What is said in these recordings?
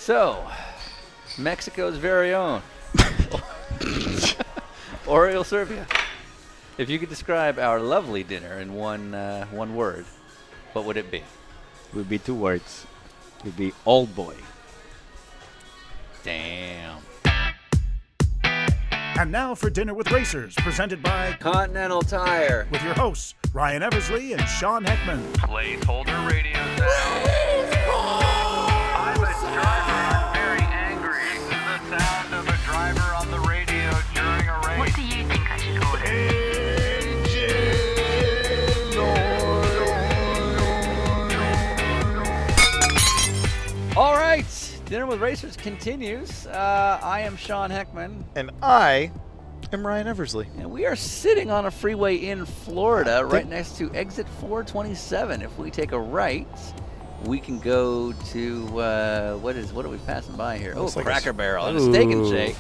So, Mexico's very own Oriol Servia. If you could describe our lovely dinner in one word, what would it be? It would be 2 words. It would be old boy. Damn. And now for Dinner with Racers, presented by Continental Tire. with your hosts, Ryan Eversley and Sean Heckman. Placeholder radio sound. I'm a driver. I'm very angry. This is the sound of a driver on the radio during a race. What do you think I should order? All right. Dinner with Racers continues. I am Sean Heckman, And I am Ryan Eversley. and we are sitting on a freeway in Florida right next to exit 427. If we take a right, we can go to, what are we passing by here? Looks Oh, like a Cracker Barrel and a Steak and Ooh, Shake.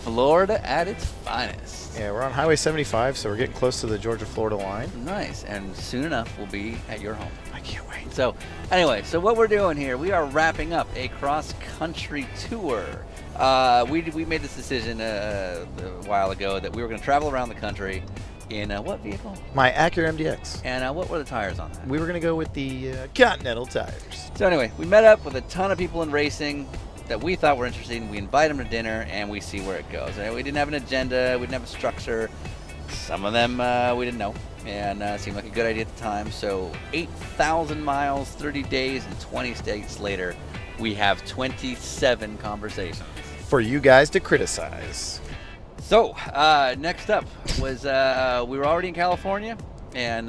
Florida at its finest. Yeah, we're on Highway 75, so we're getting close to the Georgia-Florida line. Nice. And soon enough, we'll be at your home. I can't wait. So, anyway, so what we're doing here, we are wrapping up a cross-country tour. We made this decision a while ago that we were going to travel around the country in what vehicle? My Acura MDX. And what were the tires on that? We were going to go with the Continental tires. So anyway, we met up with a ton of people in racing that we thought were interesting. We invite them to dinner, and we see where it goes. And we didn't have an agenda. We didn't have a structure. Some of them we didn't know, and it seemed like a good idea at the time. So 8,000 miles, 30 days, and 20 states later, we have 27 conversations. For you guys to criticize. So next up was we were already in California, and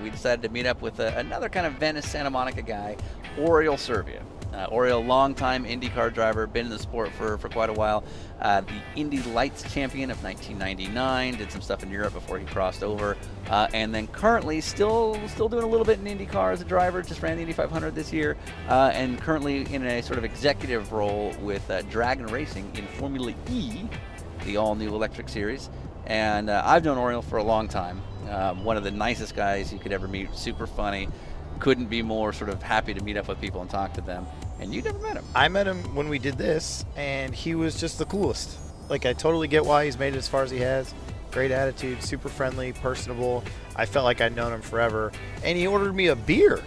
we decided to meet up with another kind of Venice, Santa Monica guy, Oriol Servia. Oriol, longtime IndyCar driver, been in the sport for quite a while. The Indy Lights champion of 1999, did some stuff in Europe before he crossed over, and then currently still doing a little bit in IndyCar as a driver. Just ran the Indy 500 this year, and currently in a sort of executive role with Dragon Racing in Formula E, the all-new electric series. And I've known Oriol for a long time. One of the nicest guys you could ever meet, super funny. Couldn't be more sort of happy to meet up with people and talk to them. And you never met him. I met him when we did this, and he was just the coolest. Like, I totally get why he's made it as far as he has. Great attitude, super friendly, personable. I felt like I'd known him forever. And he ordered me a beer.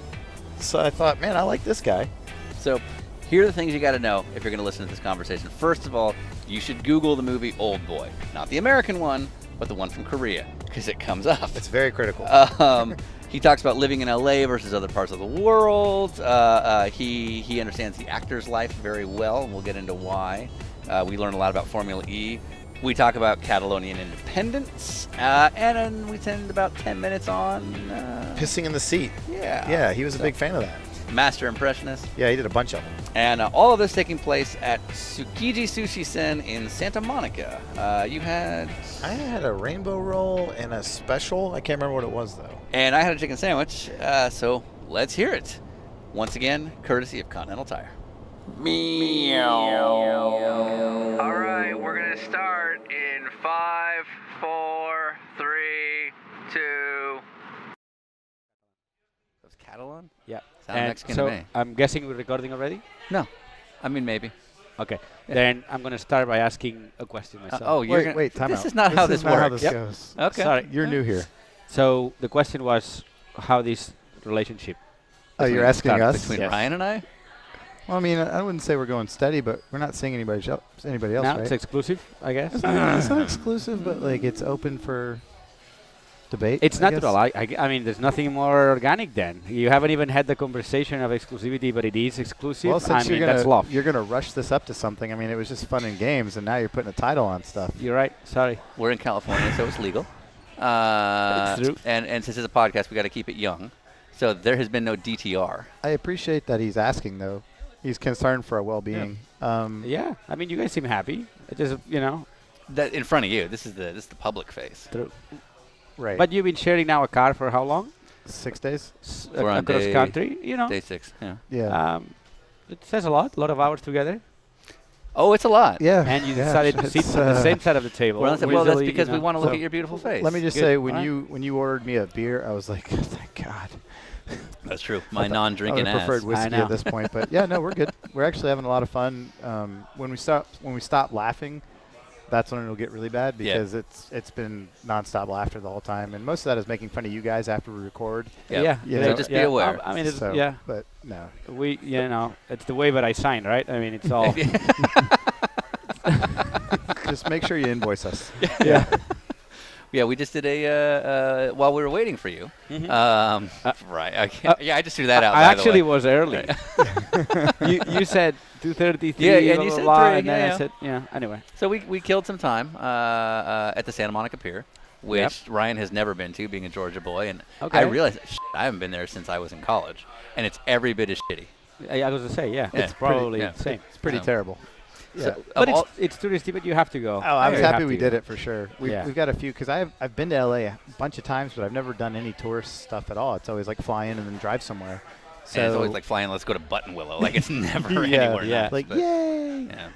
So I thought, man, I like this guy. So here are the things you got to know if you're going to listen to this conversation. First of all, you should Google the movie Old Boy. Not the American one, but the one from Korea, because it comes up. It's very critical. He talks about living in LA versus other parts of the world. He understands the actor's life very well, and we'll get into why. We learn a lot about Formula E. We talk about Catalonian independence, and then we spend about 10 minutes on... Pissing in the seat. Yeah. Yeah, he was a big fan of that. Master Impressionist. Yeah, he did a bunch of them. And all of this taking place at Tsukiji Sushi-sen in Santa Monica. You had... I had a rainbow roll and a special. I can't remember what it was, though. And I had a chicken sandwich, so let's hear it. Once again, courtesy of Continental Tire. Meow. All right, we're going to start in 5, 4, 3, 2. That was Catalan? Yeah. Sound Mexican so to me. I'm guessing we're recording already? No. I mean, maybe. Okay. Yeah. Then I'm going to start by asking a question myself. You're gonna, time this out. is not how this works. How this Yep. goes. Okay. Sorry. You're new here. So the question was how this relationship. Oh, you're asking us? Between Yes. Ryan and I? Well, I mean, I wouldn't say we're going steady, but we're not seeing anybody else, Now right? it's exclusive, I guess. It's not exclusive, but like it's open for debate. It's I natural. guess. I mean, there's nothing more organic then. You haven't even had the conversation of exclusivity, but it is exclusive. Well, I since mean, that's love. you're gonna rush this up to something. I mean, it was just fun in games, and now you're putting a title on stuff. You're right. Sorry. We're in California, so it's legal. It's true. And since it's a podcast, we got to keep it young. So there has been no DTR. I appreciate that he's asking, though. He's concerned for our well-being. Yeah. I mean, you guys seem happy. It just, That in front of you. This is the public face. true. Right. But you've been sharing now a car for how long? 6 days. We're on across day- country, Day 6. Yeah. Yeah. It says a lot of hours together. Oh, it's a lot. yeah. And you yeah, decided to sit it's, on the same side of the table. Well, that's Usually, because we want to look So at your beautiful face. Let me just Good. say, Alright. when you ordered me a beer, I was like, thank God. That's true. My I non-drinking would have preferred ass. whiskey know. at this point, but yeah, no, we're good. We're actually having a lot of fun. When we stop laughing, that's when it'll get really bad because it's been nonstop laughter the whole time, and most of that is making fun of you guys after we record. Yeah. You So know, just be aware. I mean, it's, So, yeah. but no, It's the waiver I signed, right? I mean, it's all. just make sure you invoice us. Yeah, we just did a while we were waiting for you. Right. I just threw that out. I by the actually way. was early. you said 2:33. Yeah, and blah, you blah, said blah, 3, and then yeah. I said, anyway. So we killed some time at the Santa Monica Pier, which Ryan has never been to, being a Georgia boy, and Okay. I realized I haven't been there since I was in college, and it's every bit as shitty. I was to say, Yeah, it's probably the same. It's pretty terrible. Yeah. But it's touristy, but you have to go. Oh, I was You happy have we to did go. it for sure. We've Yeah. got a few because I've been to LA a bunch of times, but I've never done any tourist stuff at all. It's always like fly in and then drive somewhere. So And it's always like flying. Let's go to Buttonwillow. Like it's never Yeah, anywhere. yeah. nice, like but- yay. Yeah.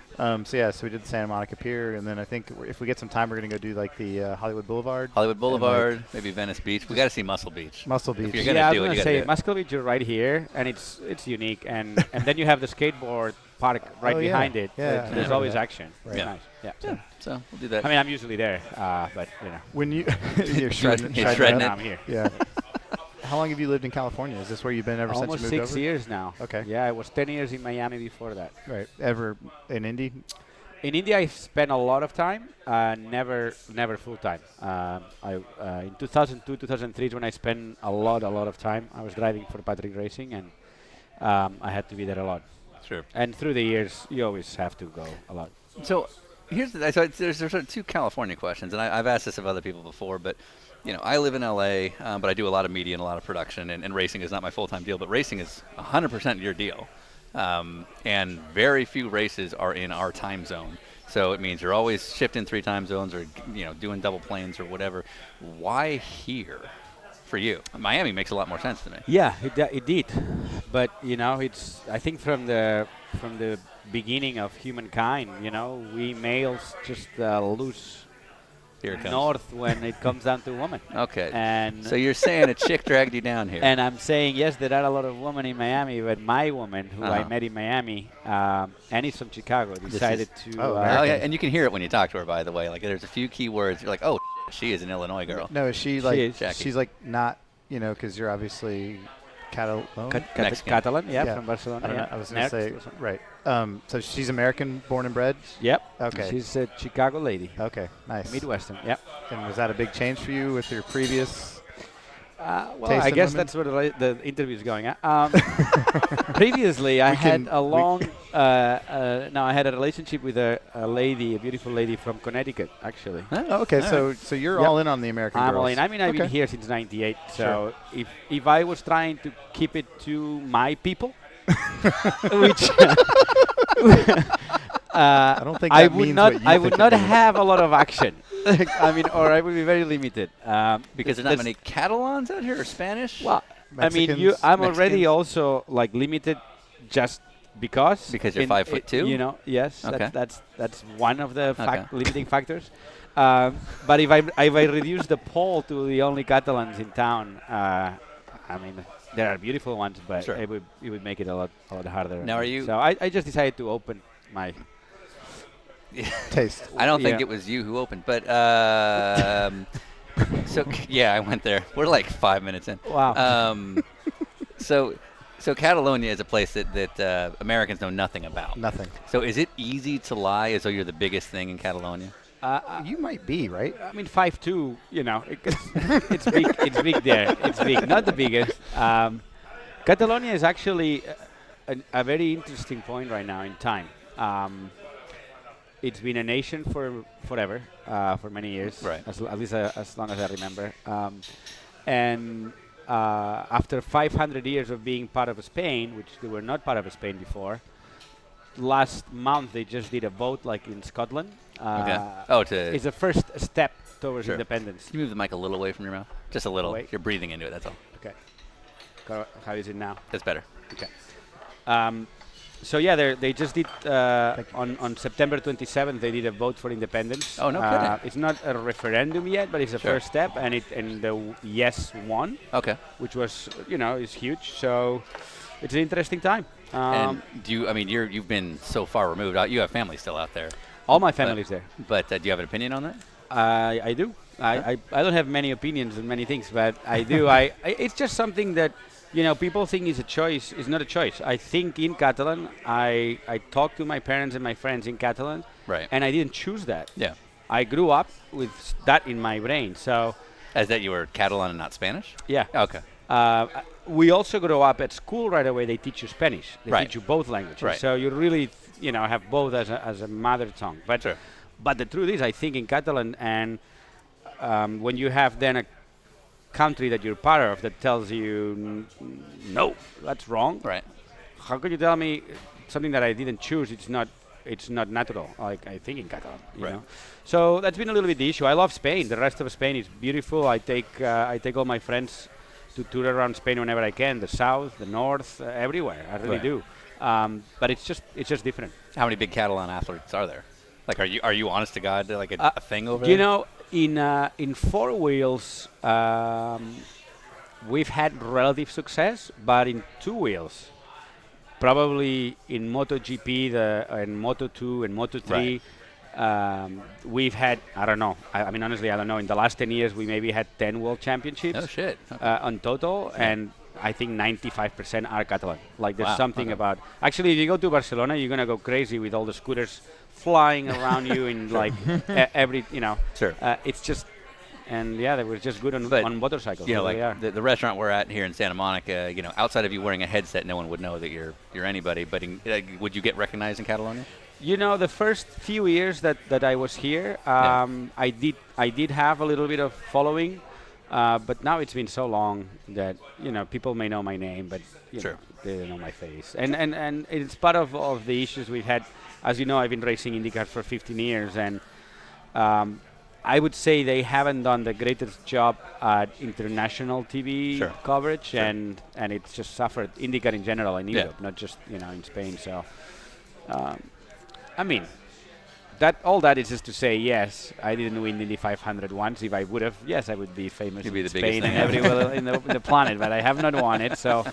So we did the Santa Monica Pier, and then I think if we get some time, we're gonna go do like the Hollywood Boulevard, Hollywood and, Boulevard, maybe Venice Beach. We got to see Muscle Beach. Muscle If Beach. you're gonna Yeah, I do was it, you gonna gotta say do it. Muscle Beach, you're right here, and it's unique, and then you have the skateboard park right Oh, yeah. behind it. Yeah, I There's remember always that. action. Right. Yeah. Nice. Yeah. Yeah, so we'll do that. I mean, I'm usually there, but When you you're Shredding- shredding, shredding it it. I'm here. Yeah. How long have you lived in California? Is this where you've been ever Almost since you moved 6 over? years now. Okay. Yeah, I was 10 years in Miami before that. Right. Ever in Indy? In India, I spent a lot of time, never full time. In 2002, 2003 is when I spent a lot of time. I was driving for Patrick Racing, and I had to be there a lot. Sure. And through the years, you always have to go a lot. So here's there's sort of two California questions, and I've asked this of other people before, but I live in LA, but I do a lot of media and a lot of production, and racing is not my full-time deal, but racing is 100% your deal, and very few races are in our time zone. So it means you're always shifting 3 time zones, or doing double planes or whatever. Why here for you? Miami makes a lot more sense to me. Yeah, it did, but it's I think from the beginning of humankind, we males just lose Here it comes. north when it comes down to women. Okay. And So you're saying a chick dragged you down here? and I'm saying yes, there are a lot of women in Miami, but my woman, who I Uh-huh. met in Miami, and is from Chicago, decided to. Oh, Oh yeah, and you can hear it when you talk to her. By the way, like there's a few key words. You're like, oh, she is an Illinois girl. No, is she like is. Jackie. she's like not because you're obviously Catalan. Mexican. Catalan, yeah, Yeah. from Barcelona. I don't know. yeah. I was gonna Next say or something. right. So she's American, born and bred. Yep. Okay. She's a Chicago lady, Okay, nice. Midwestern. Yep. And was that a big change for you with your previous? Well, Taste I in guess women? that's where the interview is going. Previously, I We had can- a long. I had a relationship with a lady, a beautiful lady from Connecticut, actually. Oh, okay, so you're Yep. all in on the American I'm girls. all in. I mean, I've been Okay. here since '98. So Sure. if I was trying to keep it to my people, which I don't think I that would means not. what you I think would it not means. have a lot of action. I mean, or I would be very limited. Because there's not many Catalans out here, or Spanish. Well, I mean, Mexicans- I'm already Mexicans? also like limited, just because. Because you're in- 5'2"? Yes. Okay. That's one of the Okay. limiting factors. But if I reduce the poll to the only Catalans in town, I mean, there are beautiful ones, but Sure. it would make it a lot harder. Now, are you- So I just decided to open my. Taste. I don't think Yeah. it was you who opened, but so yeah, I went there. We're like 5 minutes in. Wow. So Catalonia is a place that Americans know nothing about. Nothing. So is it easy to lie as though you're the biggest thing in Catalonia? You might be right. I mean, 5'2", it's big. It's big there. It's big, not the biggest. Catalonia is actually a very interesting point right now in time. It's been a nation for forever, for many years, Right. at least as long as I remember. And after 500 years of being part of Spain, which they were not part of Spain before, last month they just did a vote like in Scotland. Okay. Oh, It's the first step towards Sure. independence. Can you move the mic a little away from your mouth? Just a little. Away. You're breathing into it. That's all. Okay. How is it now? That's better. Okay. So yeah, they just did on September 27th. They did a vote for independence. Oh, no kidding. It's not a referendum yet, but it's a Sure. first step, and the yes won, Okay. which was is huge. So it's an interesting time. And do you? I mean, you've been so far removed. You have family still out there. All my family's there. But do you have an opinion on that? I do. I don't have many opinions on many things, but I do. It's just something that people think is a choice. It's not a choice. I think in Catalan. I talk to my parents and my friends in Catalan, Right. and I didn't choose that. Yeah. I grew up with that in my brain. So As that you were Catalan and not Spanish? yeah. Okay. We also grow up at school right away. They teach you Spanish. They Right. teach you both languages. Right. So you really have both as a mother tongue. But Sure. but the truth is, I think in Catalan, and when you have then a country that you're part of that tells you no, that's wrong. Right. How could you tell me something that I didn't choose? It's not natural. Like I think in Catalan, Right. So that's been a little bit the issue. I love Spain. The rest of Spain is beautiful. I take all my friends to tour around Spain whenever I can. The south, the north, everywhere. I really Right. do. But it's just different. How many big Catalan athletes are there? Like, are you honest to God like a thing over there? In four wheels, we've had relative success, but in two wheels, probably in MotoGP, in Moto2 and Moto3, we've had, I don't know. I mean, honestly, I don't know. In the last 10 years, we maybe had 10 world championships Oh shit. Okay. on total, and I think 95% are Catalan. Like, there's Wow, something okay. about. Actually, if you go to Barcelona, you're gonna go crazy with all the scooters flying around you in like every. Sure. It's just, and yeah, they were just good But, on motorcycles. You know, They are. like the restaurant we're at here in Santa Monica, outside of you wearing a headset, no one would know that you're anybody. But would you get recognized in Catalonia? The first few years that I was here, I did have a little bit of following, but now it's been so long that people may know my name, but Sure. they don't know my face, and it's part of the issues we've had. As you know, I've been racing IndyCar for 15 years, and I would say they haven't done the greatest job at international TV Sure. coverage, Sure. and it's just suffered. IndyCar in general in Yeah. Europe, not just in Spain. So. I mean, all that is just to say, yes, I didn't win Indy 500 once. If I would have, yes, I would be famous You'd be in the biggest Spain thing and ever. everywhere in the planet, but I have not won it. So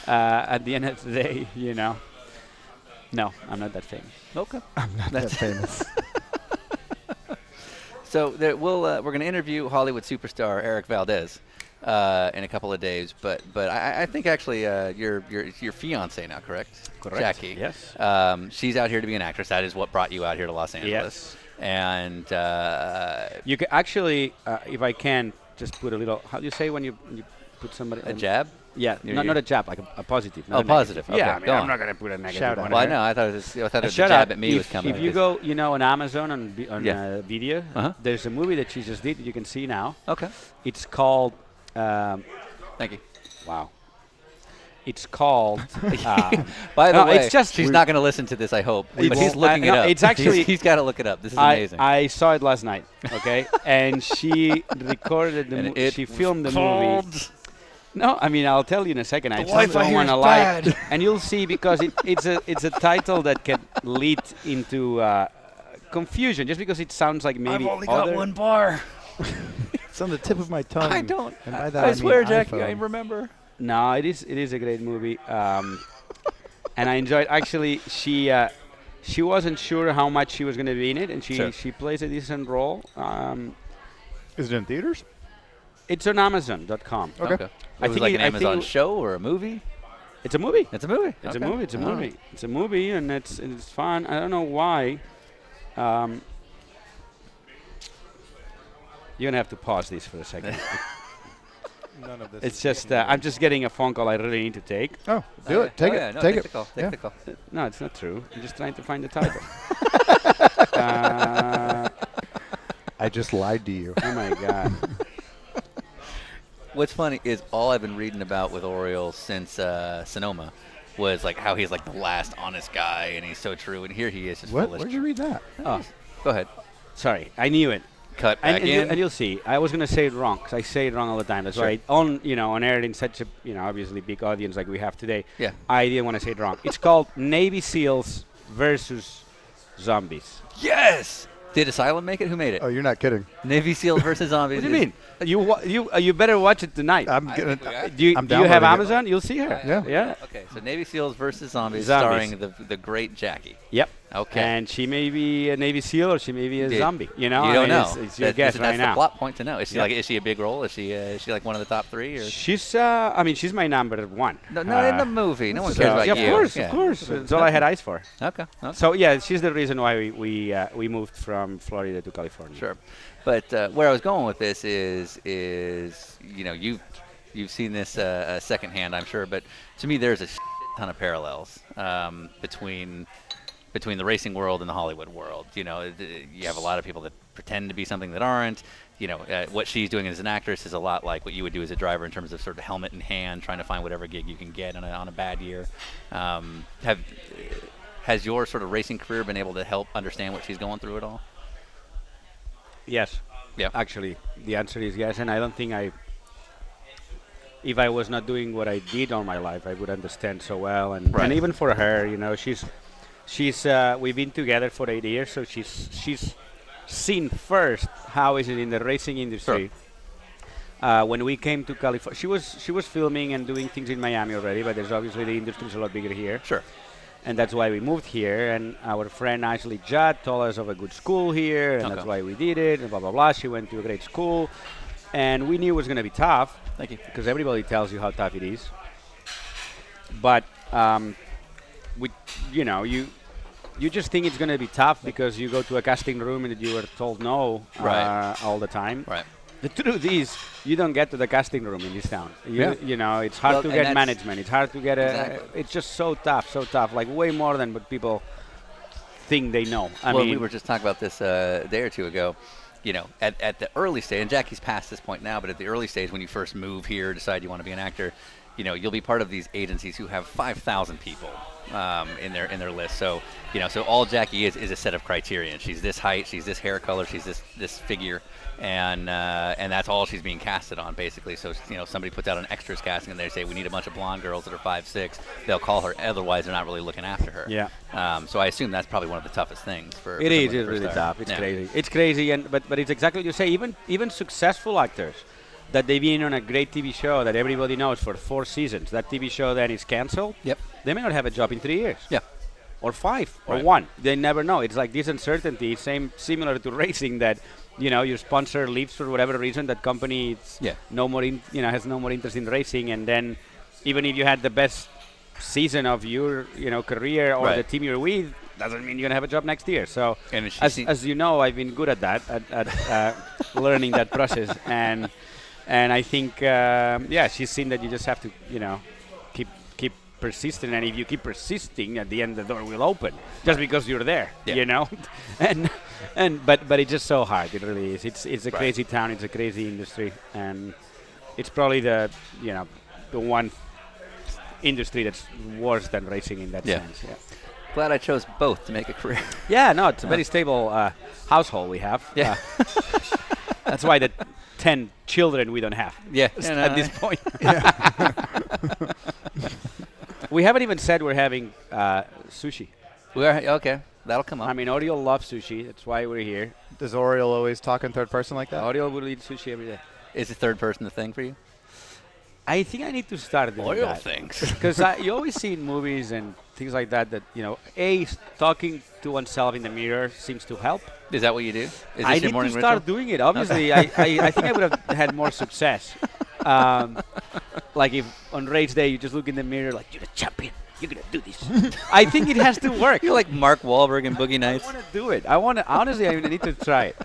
at the end of the day, no, I'm not that famous. Okay. That's famous. So we're going to interview Hollywood superstar Eric Valdez in a couple of days, but I think actually your fiance now, correct? Correct. Jackie. Yes. She's out here to be an actress. That is what brought you out here to Los Yes. Angeles. And You can actually, if I can, just put a little. How do you say when you put somebody a jab. Yeah, not a jab, like a positive. not Oh, a negative. positive. Okay, Yeah, I mean, go I'm on. not gonna put a negative Shout out. one. Well, I in there. know. I thought A the shout jab out. at me was coming. If you go, on Amazon on Yeah. video, Uh-huh. there's a movie that she just did. You can see now. Okay. It's called. Thank you. Wow. It's called. By the no, way, it's just she's not going to listen to this, I hope. But he's looking it no, up. it's actually- he's got to look it up. This is I amazing. saw it last night. Okay, and she recorded the And movie. it She was filmed the movie. called- No, I mean I'll tell you in a second. I Wi-Fi don't here want to is lie, bad. and you'll see because it's a title that can lead into confusion just because it sounds like maybe other. bar. It's on the tip of my tongue. I don't. And by that I mean swear, Jackie, iPhone. I remember. No, it is a great movie, and I enjoyed. Actually, she wasn't sure how much she was going to be in it, and Sure. she plays a decent role. Is it in theaters? It's on Amazon.com. Okay. It was like an Amazon show or a movie? It's a movie. It's a movie. It's Okay. a movie. It's a All right. movie. It's a movie, and it's fun. I don't know why. You're gonna have to pause this for a second. None of this. It's just I'm just getting a phone call I really need to take. Oh, do it. Take Oh, it. yeah, no, take take it. the call. Yeah. Take the call. No, it's not true. I'm just trying to find the title. I just lied to you. Oh my god. What's funny is all I've been reading about with Oriol since Sonoma was like how he's like the last honest guy and he's so true, and here he is just What? full of Where'd you read that? Oh, Go ahead. sorry. I knew it. cut back in. And you'll see. I was gonna say it wrong because I say it wrong all the time. That's Sure. why on air in such a obviously big audience like we have today. Yeah. I didn't want to say it wrong. It's called Navy SEALs versus zombies. Yes. Did Asylum make it? Who made it? Oh, you're not kidding. Navy SEALs versus zombies. What do you mean? You better watch it tonight. I'm I gonna. think we got do you I'm do you have downloading it. Amazon? You'll see her. Yeah. Yeah. Okay, so Navy SEAls versus zombies, Zombies. starring the great Jackie. Yep. Okay. And she may be a Navy SEAL or she may be a Dude, zombie. You I don't mean, know. It's your guess that's right the now. plot point to know. Is she Yeah. is she a big role? Is she like one of the top 3? Or? She's I mean she's my number 1. No, not in the movie. No one So- cares about yeah, you. Of course, Yeah. of course. That's all I had eyes for. Okay. So yeah, she's the reason why we moved from Florida to California. Sure. But where I was going with this is you've seen this secondhand, I'm sure. But to me, there's a ton of parallels between the racing world and the Hollywood world. You have a lot of people that pretend to be something that aren't. What she's doing as an actress is a lot like what you would do as a driver in terms of sort of helmet in hand, trying to find whatever gig you can get on a bad year. Has your sort of racing career been able to help understand what she's going through at all? Yes. Yeah. Actually, the answer is yes, and I don't think if I was not doing what I did all my life, I would understand so well. And Right. even for her, she's we've been together for 8 years, so she's seen first how is it in the racing industry. When we came to California, she was filming and doing things in Miami already, but there's obviously the industry is a lot bigger here. Sure. And that's why we moved here. And our friend Ashley Judd told us of a good school here, and that's Okay. why we did it, and blah, blah, blah. She went to a great school. And we knew it was going to be tough. Thank you. Because everybody tells you how tough it is. But, you just think it's going to be tough because you go to a casting room and you were told no Right. all the time. Right. The truth is, you don't get to the casting room in this town. It's hard Well, to and get that's- management. It's hard to get Exactly. it's just so tough, like way more than what people think they know. I Well, mean, we were just talking about this a day or two ago. At the early stage, and Jackie's past this point now, but at the early stage when you first move here, decide you want to be an actor, you'll be part of these agencies who have 5,000 people in their list. So all Jackie is a set of criteria. She's this height, she's this hair color, she's this figure, and that's all she's being casted on basically. So somebody puts out an extras casting and they say we need a bunch of blonde girls that are 5'6", they'll call her. Otherwise, they're not really looking after her. Yeah. So I assume that's probably one of the toughest things for. It for is. someone It's to really first start. tough. It's Yeah. crazy. It's crazy, but it's exactly what you say. Even successful actors that they've been on a great TV show that everybody knows for 4 seasons. That TV show then is canceled. Yep. They may not have a job in 3 years. Yeah. Or 5 or Right. 1. They never know. It's like this uncertainty, similar to racing, that your sponsor leaves for whatever reason. That company Yeah. has no more interest in racing, and then even if you had the best season of your career or Right. the team you're with, doesn't mean you're gonna have a job next year. So And she's as seen- you know, I've been good at that, at learning that process, and I think she's seen that you just have to keep persistent, and if you keep persisting, at the end the door will open just because you're there, Yeah. but it's just so hard. It really is. It's a Right. crazy town. It's a crazy industry, and it's probably the one industry that's worse than racing in that Yeah. sense. Yeah. Glad I chose both to make a career. Yeah, no, it's a very stable household we have. Yeah. That's why the 10 children we don't have Yeah. at this point. We haven't even said we're having sushi. We are okay. That'll come up. I mean, Oriol loves sushi. That's why we're here. Does Oriol always talk in third person like that? Oriol will eat sushi every day. Is the third person the thing for you? I think I need to start doing Oil that. things. Because you always see in movies and things like that, talking to oneself in the mirror seems to help. Is that what you do? Is this I your need to morning start ritual? doing it. Obviously, I think I would have had more success. Like if on race day you just look in the mirror like, you're the champion. You're going to do this. I think it has to work. You're like Mark Wahlberg in Boogie I Nights. want to do it. Honestly, I need to try it.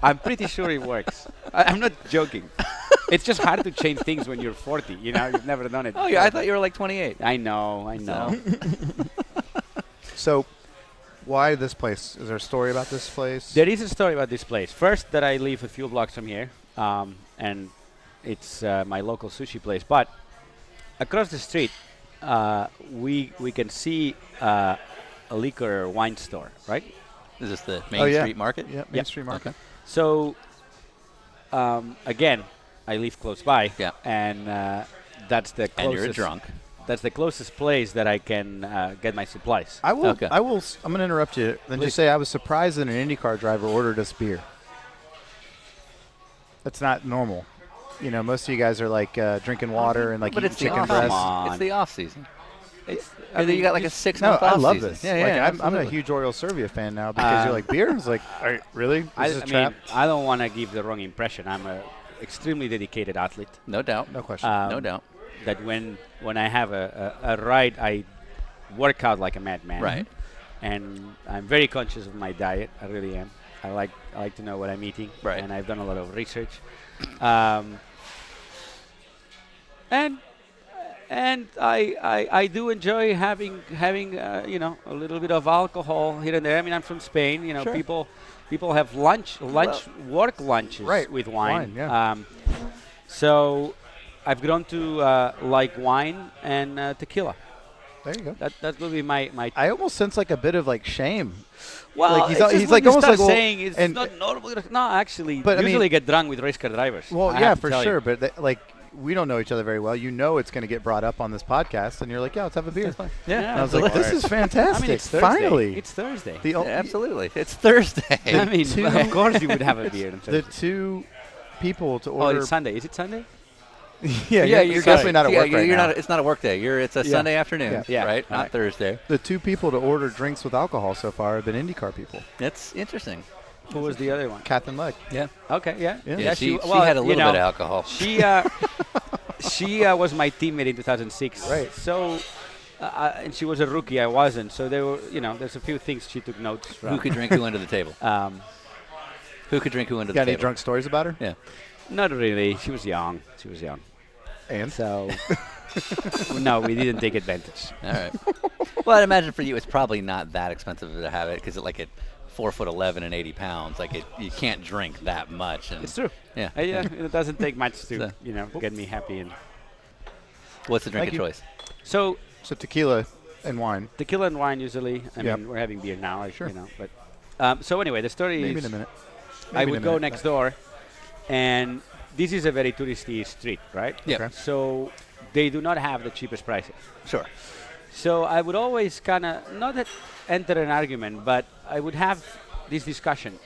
I'm pretty sure it works. I'm not joking. It's just hard to change things when you're 40. You've never done it. Oh yeah, I thought you were like 28. I know. So, why this place? Is there a story about this place? There is a story about this place. First, that I live a few blocks from here, and it's my local sushi place. But across the street, we can see a liquor or wine store, right? Is this the Main Oh, yeah. Street Market? Yeah, Main Yep. Street Market. Okay. So again, I live close by. Yeah. And that's the closest. And you're a drunk. That's the closest place that I can get my supplies. I will. Okay. I will. I'm going to interrupt you and Please. just say I was surprised that an IndyCar driver ordered us beer. That's not normal. You know, most of you guys are like drinking water and like But eating it's the chicken off breast. on. It's the off season. It's, And then you got like a 6-month No, off I love season. this. Yeah, Like, yeah. I'm a absolutely. huge Oriol Servia fan now because you're like beer. It's like, really? This I is a mean, trap? I don't want to give the wrong impression. I'm a extremely dedicated athlete. No doubt. No question. No doubt. That when I have a ride, I work out like a madman. Right. And I'm very conscious of my diet. I really am. I like to know what I'm eating. Right. And I've done a lot of research. And I do enjoy having you know, a little bit of alcohol here and there. I mean, I'm from Spain. You know, Sure. people have work lunches Right, with wine. yeah. So I've grown to like wine and tequila. There you go. That will be my. I almost sense like a bit of like shame. Well, like it's just he's when like you almost start like, well, saying it's and- not notable. No, actually, But I mean- usually get drunk with race car drivers. Well, I yeah, have to for tell you. sure. But like, we don't know each other very well. You know, it's going to get brought up on this podcast, and you're like, yeah, let's have a beer. Yeah. And I was like, this is fantastic. I mean, it's Thursday. Finally, It's Thursday. the Yeah, o- absolutely. It's Thursday. I mean, two- of course you would have a beer on the Thursday. two people to Oh, order. it's Sunday. Is it Sunday? yeah, you're definitely not at work right you're now. Not. It's not a work day. It's a Yeah. Sunday afternoon. Yeah. Yeah. Right. All Not right. Thursday. The two people to order drinks with alcohol so far have been IndyCar people, That's interesting. Who was the other one? Kath and Leg. Yeah. Okay, yeah. Yeah. She well, had a you little know, bit of alcohol. She was my teammate in 2006. Right. So, and she was a rookie. I wasn't. So there were, you know, there's a few things she took notes from. Who could drink who under the table? Who could drink who under Got the any table? drunk stories about her? Yeah. Not really. She was young. And So, no, we didn't take advantage. All right. Well, I'd imagine for you it's probably not that expensive to have it because at 4'11" and 80 pounds, you can't drink that much. And It's true. Yeah. Yeah, it doesn't take much to, So- you know, get me happy. And What's the drink Thank of you. choice? so so tequila and wine. tequila and wine usually. I Yep. mean, we're having beer now, Sure. you know. But so anyway, the story Maybe is in a minute. I Maybe in would a go minute. next door, and this is a very touristy street, right? Yeah. Okay. So they do not have the cheapest prices. Sure. So I would always kind of not that enter an argument, but I would have this discussion,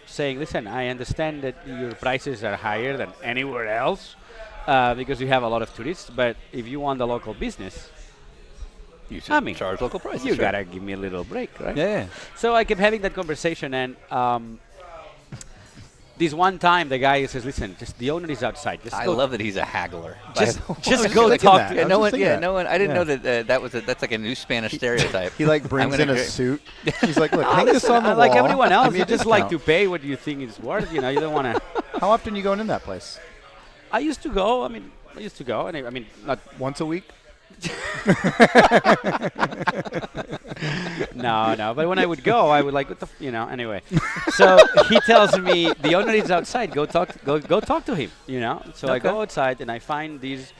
saying, "Listen, I understand that your prices are higher than anywhere else because you have a lot of tourists. But if you want the local business, You should I mean, charge local prices. you sure. gotta give me a little break, right?" Yeah. So I kept having that conversation, and this one time the guy says, "Listen, just the owner is outside. Just I go, love that he's a haggler. just I was just just go thinking talk that. to I Yeah, him." was no just one. thinking Yeah, that. no one. I didn't Yeah. know that that's like a new Spanish stereotype. He like brings I'm in gonna a go- suit. He's like, look, hang this on the wall. Like everyone else, Give me you a just like to discount. pay what you think it's worth. You know, you don't want to. How often you going in that place? I used to go. and I mean, not Once a week? no. But when I would go, I would like, what the, anyway. So he tells me the owner is outside. Go talk to him. You know. So I Okay. go outside and I find these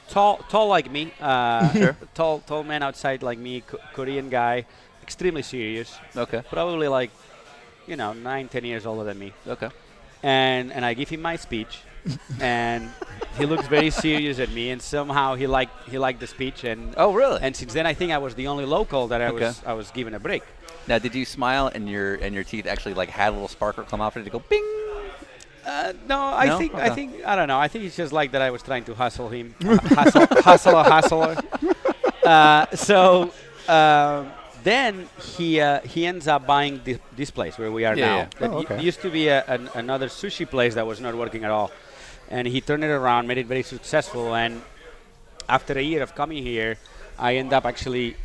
tall like me, tall man outside like me, Korean guy, extremely serious, Okay. probably like 9-10 years older than me. Okay. And I give him my speech, and he looks very serious at me, and somehow he liked the speech, and Oh, really? and since then I think I was the only local that Okay. I was given a break. Now, did you smile and your teeth actually had a little sparkle come off it to go bing? No, I No? think Okay. I don't know. I think it's just like that I was trying to hustle him, hustler. So then he ends up buying this place where we are Yeah, now. yeah. That Oh, okay. used to be another sushi place that was not working at all, and he turned it around, made it very successful. And after a year of coming here, I end up actually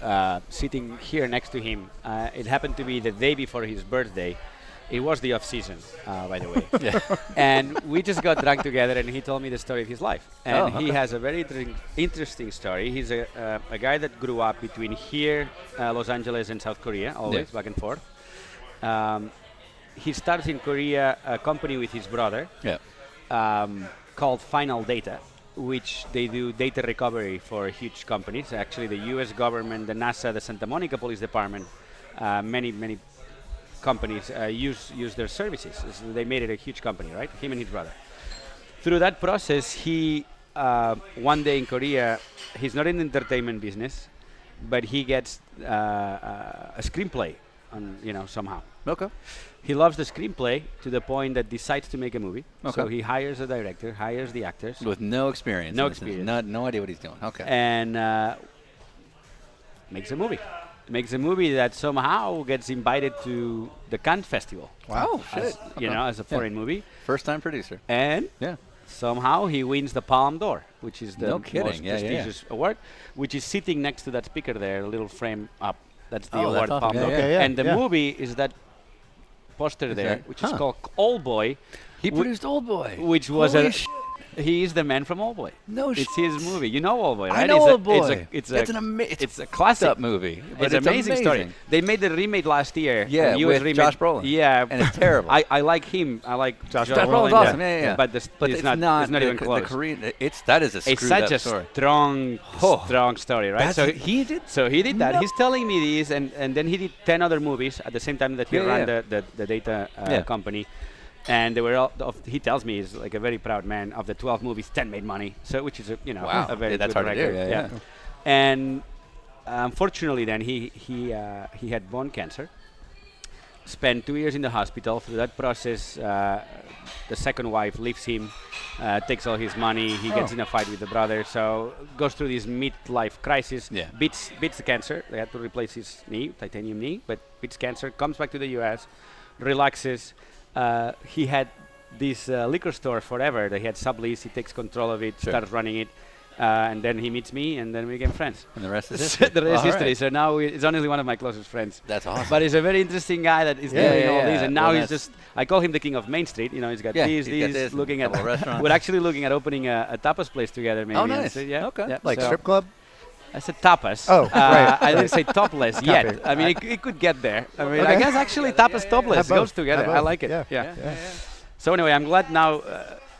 sitting here next to him. It happened to be the day before his birthday. It was the off season, by the way. Yeah. And we just got drunk together, and he told me the story of his life. And Oh, he okay. has a very interesting story. He's a guy that grew up between here, Los Angeles, and South Korea, always back and forth. He starts in Korea a company with his brother Yeah. called Final Data, which they do data recovery for huge companies. Actually, the U.S. government, the NASA, the Santa Monica Police Department, many companies use their services. They made it a huge company, right? Him and his brother. Through that process, he one day in Korea, he's not in the entertainment business, but he gets a screenplay, somehow. Okay. He loves the screenplay to the point that decides to make a movie. Okay. So he hires a director, hires the actors, With no experience. No in this instance. experience. No idea what he's doing. Okay. and makes a movie. Makes a movie that somehow gets invited to the Cannes Festival. Wow. Oh, shit. As, as a foreign movie. First time producer. And Yeah. somehow he wins the Palme d'Or, which is the No most kidding. Yeah, yeah, yeah. prestigious award, which is sitting next to that speaker there, a little frame up. That's the Oh, award, that's awesome. Palme Yeah, d'Or. yeah. Okay, yeah, And the yeah. movie is that poster there, that? which is Huh. called Old Boy, He produced Old Boy. which was Holy a. He is the man from Old Boy. No It's his movie. You know Old Boy, right? I know It's a- Old Boy. It's It's a classic up movie. But it's an amazing story. amazing. They made the remake last year. Yeah, and US with remake. Josh Brolin. Yeah, And it's terrible. I like him. I like Josh Josh Brolin's awesome. Yeah, yeah. But, But it's not the, even close. The Korean. That is a It's screwed such up a story. strong, strong story, right? That's he did. So he did that. No. He's telling me this, and then he did 10 other movies at the same time that he Yeah, ran yeah. the data Yeah. company. And they were all. He tells me he's like a very proud man. Of the 12 movies, 10 made money. So which is Wow. a very Yeah, that's good hard to do, record. yeah, yeah. And unfortunately, then he had bone cancer. Spent 2 years in the hospital. Through that process, the second wife leaves him, takes all his money. He gets in a fight with the brother. So goes through this midlife crisis. Yeah. Beats the cancer. They had to replace his knee, titanium knee, but beats cancer. Comes back to the U.S., relaxes. He had this liquor store forever. They had sublease. He takes control of it, Sure. starts running it, and then he meets me, and then we became friends. And the rest is history. The rest is All history. right. So now it's honestly one of my closest friends. That's awesome. But he's a very interesting guy that is Yeah, doing yeah, all yeah. this, and now Well, he's that's- just. I call him the king of Main Street. He's got Yeah, this, he's got this, looking at. couple restaurants. We're actually looking at opening a tapas place together, maybe. Oh, and nice. so, yeah. Okay. Yeah. Like So strip club? I said tapas. Oh, right. I didn't say topless yet. Copy. I mean, it could get there. I mean, I Okay. guess actually tapas topless Have both. goes together. Have I both. like it. Yeah. Yeah. So anyway, I'm glad now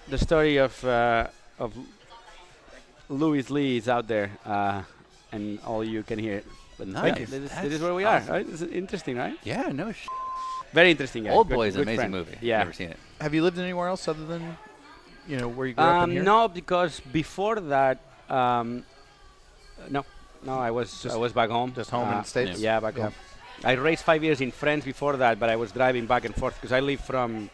the story of Louis Lee is out there, and all you can hear it. But Nice. thank you. This is where we awesome. are. Right? This is interesting, right? Yeah, no Very interesting. Guy. Old Good- Boy is an good amazing friend. movie. Yeah. Never seen it. Have you lived anywhere else other than, where you grew up in here? No, because before that, no, I was back home. Just home in the States? Yeah, back Yeah. home. I raced 5 years in France before that, but I was driving back and forth because I live from,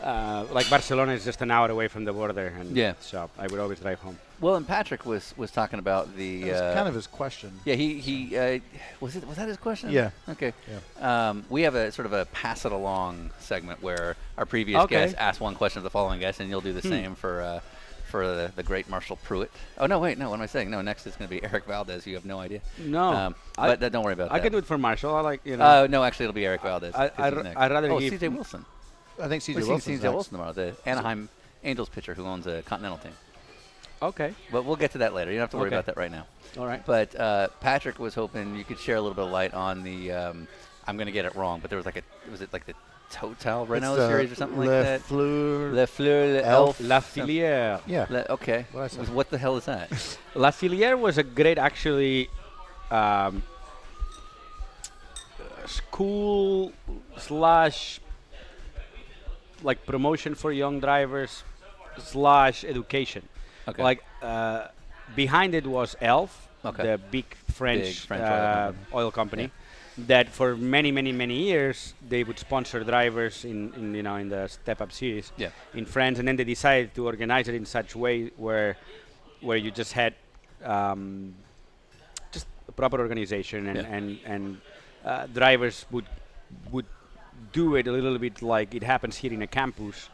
like Barcelona is just an hour away from the border, and Yeah. so I would always drive home. Well, and Patrick was talking about the. That was kind of his question. Yeah, he was that his question? Yeah. Okay. Yeah. We have a sort of a pass it along segment where our previous Okay. guest asks one question of the following guest, and you'll do the same for the great Marshall Pruitt. Oh no, wait, no, what am I saying? No, next is going to be Eric Valdez. You have no idea. No, But don't worry about that. I can do it for Marshall. I like No, actually, it'll be Eric Valdez. 'cause I'd he's next. rather Oh, give- C.J. Wilson. I think C.J. We're seeing Wilson's C.J. next. Wilson tomorrow, the Anaheim Angels pitcher who owns a Continental team. Okay, But we'll get to that later. You don't have to worry Okay. about that right now. all right. But Patrick was hoping you could share a little bit of light on the. I'm going to get it wrong, but there was was it like the Total Renault It's, series or something like Le that? Fleur. Le Fleur, Le Elf. Elf. La Filière. Yeah. Okay. What I said. What the hell is that? La Filière was a great, actually, school slash like promotion for young drivers slash education. Okay. Like behind it was Elf, Okay. the big French, French oil company. oil company. That for many years they would sponsor drivers in the Step Up series Yeah. in France, and then they decided to organize it in such a way where you just had just a proper organization and drivers would do it a little bit like it happens here in a campus,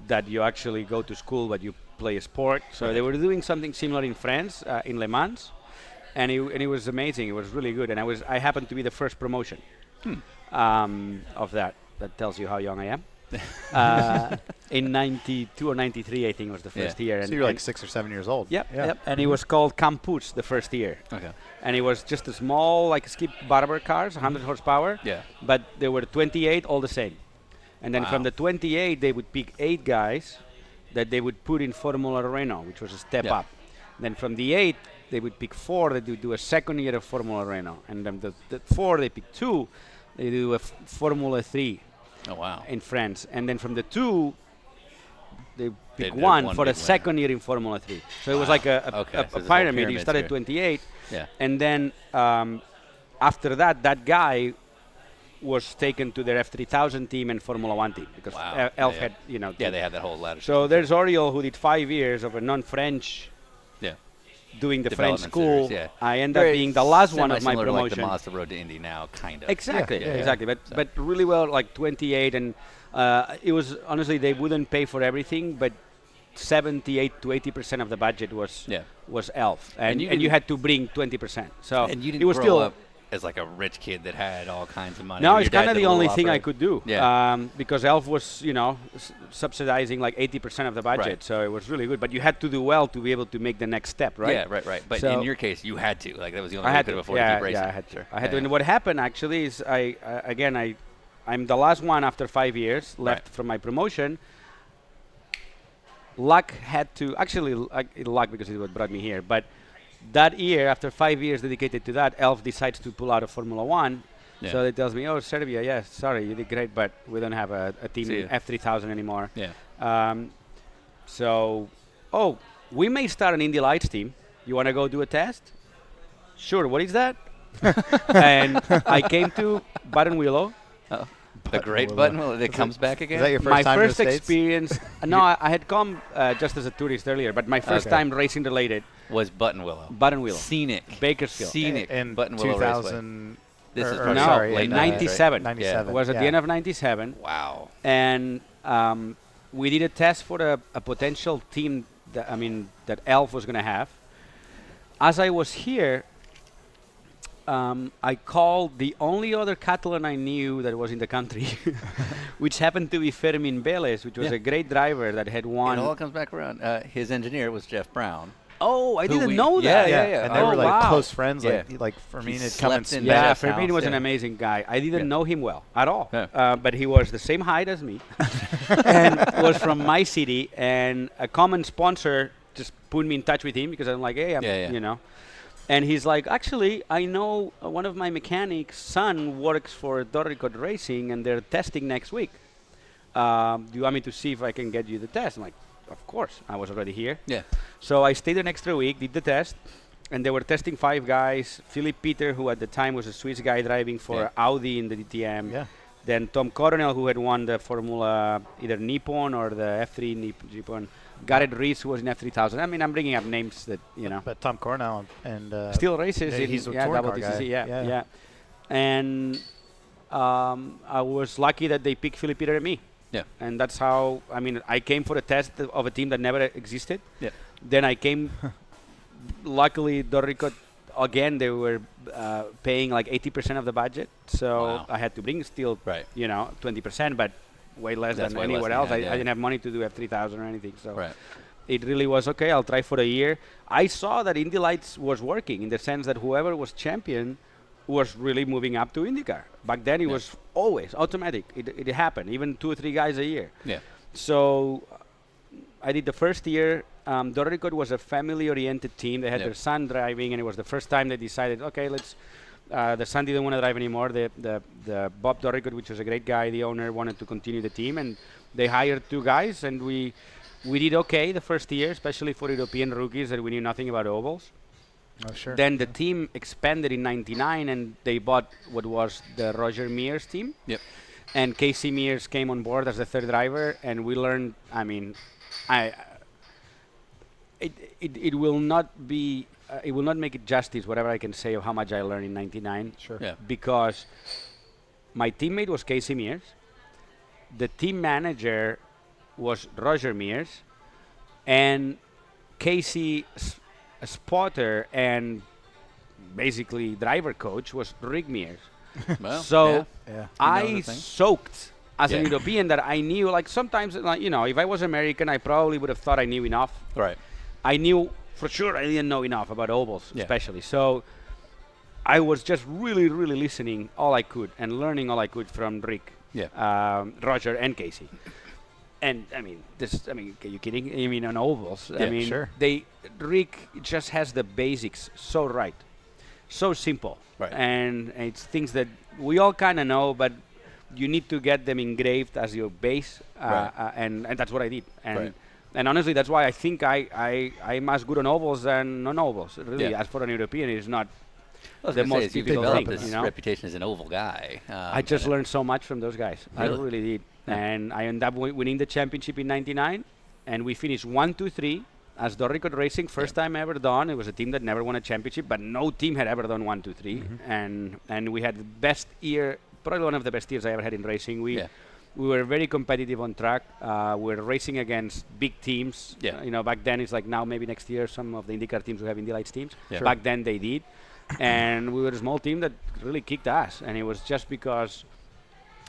that you actually go to school but you play a sport. So they were doing something similar in France, in Le Mans. And it was amazing. It was really good, and I happened to be the first promotion of that. That tells you how young I am. In '92 or '93, I think was the first year. So you're like 6 or 7 years old. Yep, Yeah. yep. And it was called Campus the first year, Okay. and it was just a small like skip barber cars, 100 horsepower. Yeah. But there were 28, all the same. And then from the 28, they would pick 8 guys that they would put in Formula Renault, which was a step Yeah. up. Then from the 8, they would pick 4 that would do a second year of Formula Renault. And then the 4, they pick 2, they do a Formula 3 Oh, wow. in France, and then from the 2, they pick did one one for the big winner. second year in Formula 3. So it was Wow. like a Okay, so there's a whole pyramid. You pyramid started here. 28, Yeah. and then after that guy was taken to their F3000 team and Formula 1 team because Wow. Elf Yeah. had, Yeah, team. they had that whole ladder. So there's Oriol, who did 5 years of a non-French yeah. doing the French Development school. series, yeah. I end up Very being the last one of my similar to like the promotion. Mazda Road to Indy now, kind of. Exactly, Yeah. exactly. But really well, like 28, and it was honestly they wouldn't pay for everything, but 78 to 80% of the budget was Yeah. Elf, and you you didn't- had to bring 20%. So And you didn't it was grow still up as like a rich kid that had all kinds of money. no, Your it's dad kind of did the a little only thing I off-road. could do. Yeah. Because Elf was, subsidizing like 80% of the budget, Right. so it was really good. But you had to do well to be able to make the next step, right? Yeah, right. But So in your case, you had to. Like that was the only I way you had could to. afford to keep racing. I had to. Sure. I had to. Yeah. And what happened actually is I'm the last one after 5 years left Right. from my promotion. Luck had to actually luck because it what brought me here. But that year, after 5 years dedicated to that, Elf decides to pull out of Formula 1. Yeah. So they tells me, "Oh, Servia, yes, sorry, you did great, but we don't have a team See in ya. F3000 anymore." Yeah. We may start an Indy Lights team. You want to go do a test? Sure. What is that? And I came to Buttonwillow. The great button that comes back again. Is that your first My time in the first States? experience. No, I had come just as a tourist earlier, but my first Okay. time racing related, was Buttonwillow. Buttonwillow, Scenic. Bakersfield. Scenic. in Buttonwillow Raceway. 2000. This is or probably No, sorry, late in 97. 97. It Was at the end of 97. Wow. And we did a test for a potential team that Elf was going to have. As I was here, I called the only other Catalan I knew that was in the country, which happened to be Fermín Vélez, which was Yeah. a great driver that had It won. all comes back around. His engineer was Jeff Brown. Oh, I who didn't we- know yeah, that. yeah. And they Oh, were like wow. close friends. Yeah. Like for me, He it'd come and slept in spend- Yeah, Jeff's Fermín house, was an yeah. amazing guy. I didn't Yeah. know him well at all, Yeah. but he was the same height as me, and was from my city. And a common sponsor just put me in touch with him because I'm like, hey, Yeah. And he's like, actually, I know one of my mechanics' son works for Doricot Racing, and they're testing next week. Do you want me to see if I can get you the test? I'm like, of course. I was already here. Yeah. So I stayed an extra week, did the test, and they were testing 5 guys. Philip Peter, who at the time was a Swiss guy driving for Yeah. Audi in the DTM. Yeah. Then Tom Coronel, who had won the Formula either Nippon or the F3 Nippon. Garrett Reese, who was in F3000. I mean, I'm bringing up names that, But Tom Cornell and still races yeah, in he's a yeah, touring double car guy. TCC, yeah, Yeah. yeah. And I was lucky that they picked Philip Peter and me. Yeah. And that's how, I came for a test of a team that never existed. Yeah. Then I came, luckily, Doricot, again, they were paying like 80% of the budget. So Wow. I had to bring still, Right. 20%, but way less That's than way less anywhere than else. that, I yeah. didn't have money to do F3000 or anything. So Right. it really was okay. I'll try for a year. I saw that Indy Lights was working in the sense that whoever was champion was really moving up to IndyCar. Back then, it Yeah. was always automatic. It happened, even 2 or 3 guys a year. Yeah. So I did the first year. Doricot was a family-oriented team. They had Yep. their son driving, and it was the first time they decided, okay, let's. The son didn't want to drive anymore. The Bob Doricot, which was a great guy, the owner, wanted to continue the team, and they hired 2 guys, and we did okay the first year, especially for European rookies that we knew nothing about ovals. Oh, sure. Then the team expanded in '99, and they bought what was the Roger Mears team. Yep. And Casey Mears came on board as the 3rd driver, and we learned. It will not be. It will not make it justice, whatever I can say of how much I learned in '99. Sure. Yeah. Because my teammate was Casey Mears. The team manager was Roger Mears, and Casey a spotter and basically driver coach was Rick Mears. Well, So yeah. Yeah. I the thing. soaked as an Yeah. European that I knew, like sometimes, like, if I was American, I probably would have thought I knew enough. Right. I knew for sure I didn't know enough about ovals, Yeah. especially. So I was just really, really listening all I could and learning all I could from Rick, Yeah. Roger, and Casey. And are you kidding? On ovals, Yeah, sure. Rick just has the basics so right, so simple, Right. and it's things that we all kind of know, but you need to get them engraved as your base, and that's what I did. And honestly, that's why I think I'm as good on ovals than on ovals. Really, as for an European, it's not the most you difficult developed thing. this You know, reputation as an oval guy. I just learned so much from those guys. Really? I really did. And I ended up winning the championship in '99, and we finished 1, 2, 3 as Doricot Racing, first time ever done. It was a team that never won a championship, but no team had ever done 1, 2, 3. And we had the best year, probably one of the best years I ever had in racing. We were very competitive on track. We were racing against big teams. You know, back then it's like now maybe next year some of the IndyCar teams will have Indy Lights teams. Back then they did. And we were a small team that really kicked ass. And it was just because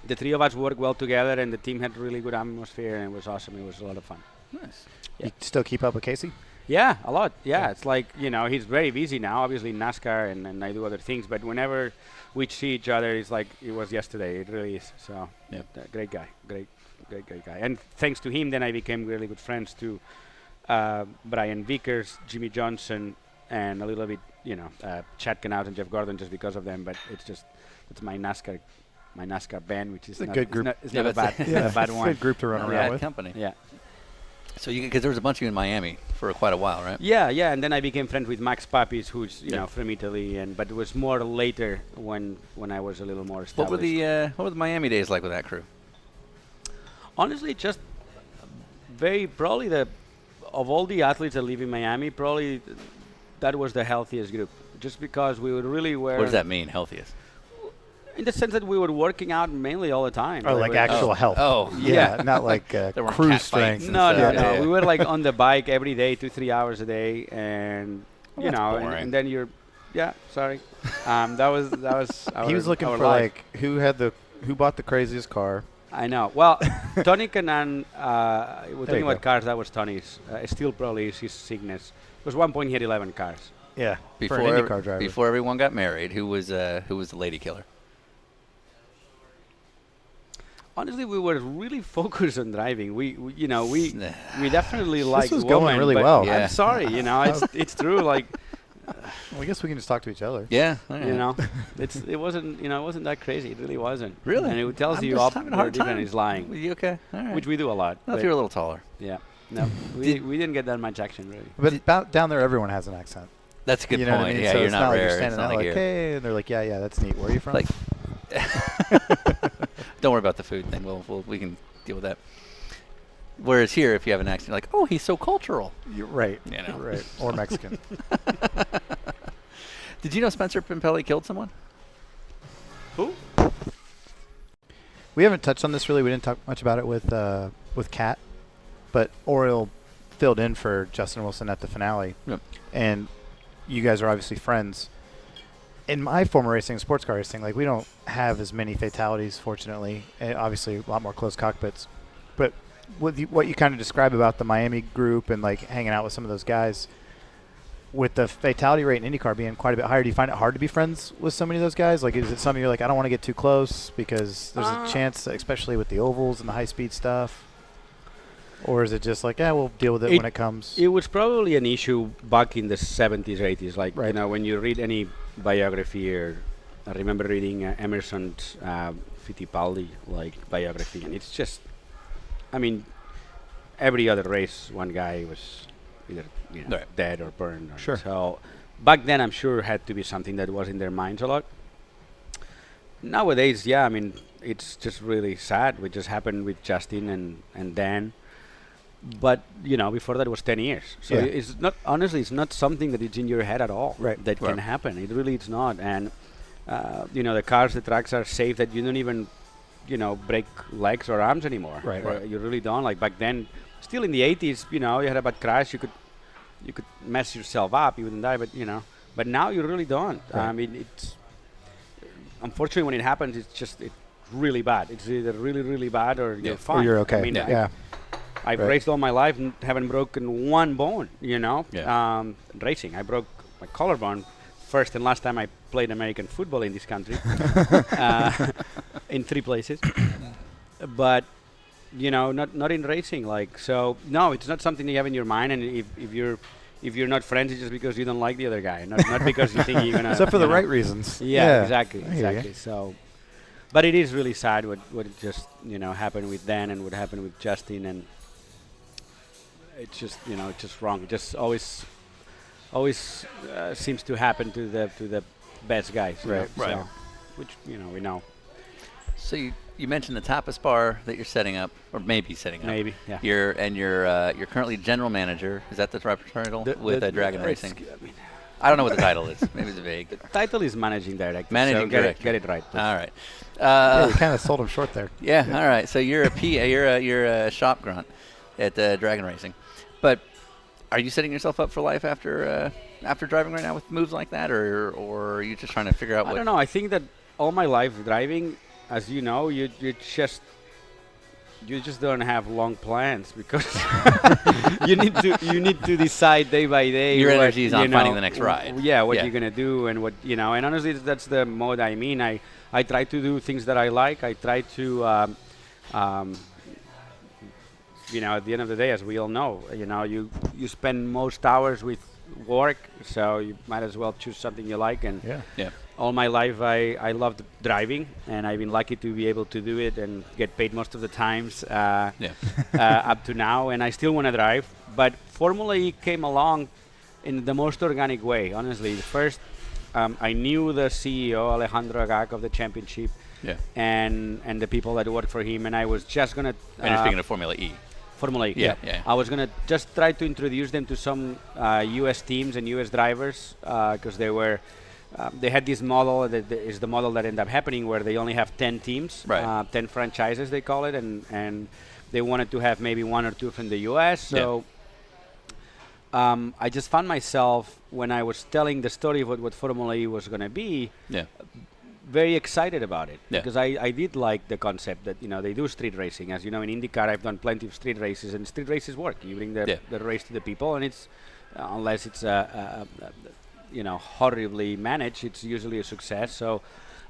the three of us worked well together and the team had really good atmosphere and it was awesome. It was a lot of fun. Nice. You still keep up with Casey? Yeah, a lot. Yeah, it's like, you know, he's very busy now, obviously in NASCAR, and I do other things. But whenever we see each other, it's like it was yesterday. It really is. So, great guy. Great guy. And thanks to him, then I became really good friends to Brian Vickers, Jimmy Johnson, and a little bit, you know, Chad Knaus and Jeff Gordon just because of them. But it's my NASCAR band, which is a good group. It's not a bad one. Good group to run around with. Company. Yeah. So because there was a bunch of you in Miami for quite a while, right? Yeah, and then I became friends with Max Papis, who's you know from Italy, but it was more later when I was a little more established. What were the Miami days like with that crew? Honestly, just probably of all the athletes that live in Miami, probably that was the healthiest group, just because we would really were. What does that mean, healthiest? In the sense that we were working out mainly all the time. Oh, like actual health. Oh, yeah, not like cruise strength. No. We were like on the bike every day, 2-3 hours a day, and you know, and then you're, sorry, that was. He was looking for life. like who bought the craziest car. I know. Well, Tony Kanan, we're talking about cars. That was Tony's. Still probably is his sickness. It was one point he had 11 cars. Yeah, for an IndyCar driver. Before everyone got married, who was the lady killer? Honestly, we were really focused on driving. We definitely like. This was women, going really but well. Yeah. I'm sorry, you know, it's true. Like, well, I guess we can just talk to each other. Yeah, you know, it wasn't that crazy. It really wasn't. Really, and it tells I'm you just up having a hard time. He's lying. You okay? All right. Which we do a lot. Well, if you're a little taller. Yeah. No, we didn't get that much action really. But down there, everyone has an accent. That's a good you point. know what I mean? Yeah, so you're it's not like rare. you're standing there like, hey, and they're like, yeah, that's neat. Where are you from? Like, don't worry about the food thing. We can deal with that. Whereas here, if you have an accent, you're like, oh, he's so cultural. You're right. You know. Right. Or Mexican. Did you know Spencer Pimpelli killed someone? Who? We haven't touched on this really. We didn't talk much about it with Kat, but Oriol filled in for Justin Wilson at the finale, and you guys are obviously friends. In my former racing, sports car racing, like we don't have as many fatalities, fortunately, and obviously a lot more closed cockpits. But what you kind of describe about the Miami group and like hanging out with some of those guys, with the fatality rate in IndyCar being quite a bit higher, do you find it hard to be friends with so many of those guys? Like, is it something you're like, I don't want to get too close because there's a chance, especially with the ovals and the high-speed stuff? Or is it just like, we'll deal with it when it comes? It was probably an issue back in the 70s or 80s. Like, you know, when you read any biography, or I remember reading Emerson's Fittipaldi biography, and it's just, I mean, every other race, one guy was either dead or burned. Sure. So back then, I'm sure had to be something that was in their minds a lot. Nowadays, I mean, it's just really sad. It just happened with Justin and Dan. But, you know, before that it was 10 years. So it's not, honestly, it's not something that is in your head at all. Right. That can happen. It really is not. And, you know, the cars, the tracks are safe that you don't even, you know, break legs or arms anymore. Right. You really don't. Like back then, still in the 80s, you know, you had a bad crash, you could mess yourself up, you wouldn't die, but, you know. But now you really don't. Right. I mean, it's, unfortunately, when it happens, it's really bad. It's either really, really bad or you're fine. Or you're okay. I mean, yeah. I've raced all my life and haven't broken one bone, you know. Racing, I broke my collarbone first and last time I played American football in this country in 3 places. But, you know, not in racing. Like, so, no, it's not something you have in your mind. And if you're not friends, it's just because you don't like the other guy, not because you think you're going to... Except for the right reasons. Yeah, exactly. So... But it is really sad what it just happened with Dan and what happened with Justin, and it's just it's just wrong. It just always seems to happen to the best guys. Right. Right. So, which we know. So you mentioned the tapas bar that you're setting up, or maybe setting up. Maybe, yeah. You're currently general manager. Is that the proper title with Dragon Racing? I mean, I don't know what the title is. Maybe it's vague. title is managing director. Managing so get director. Get it right. please. All right. Yeah, you kind of sold him short there. Yeah. All right. So you're a P. You're a shop grunt at Dragon Racing, but are you setting yourself up for life after driving right now with moves like that, or are you just trying to figure out I what? don't know. I think that all my life driving, as you know, you just don't have long plans because you need to decide day by day. Your what, energy is on finding the next ride. Yeah, what you're gonna do and what and honestly, that's the mode I'm in. I try to do things that I like. I try to, at the end of the day, as we all know, you spend most hours with work, so you might as well choose something you like. And Yeah. all my life, I loved driving, and I've been lucky to be able to do it and get paid most of the times up to now. And I still want to drive, but Formula E came along in the most organic way. Honestly, the first I knew the CEO Alejandro Agag of the championship, and the people that worked for him, and I was just gonna. And you're speaking of Formula E. Formula E. Yeah. I was gonna just try to introduce them to some U.S. teams and U.S. drivers because they had this model that is the model that ended up happening, where they only have 10 teams, Right. 10 franchises they call it, and they wanted to have maybe one or two from the U.S. So I just found myself, when I was telling the story of what Formula E was going to be, very excited about it, because I did like the concept that they do street racing. As you know, in IndyCar I've done plenty of street races, and street races work. You bring the race to the people, and it's unless it's horribly managed, it's usually a success. So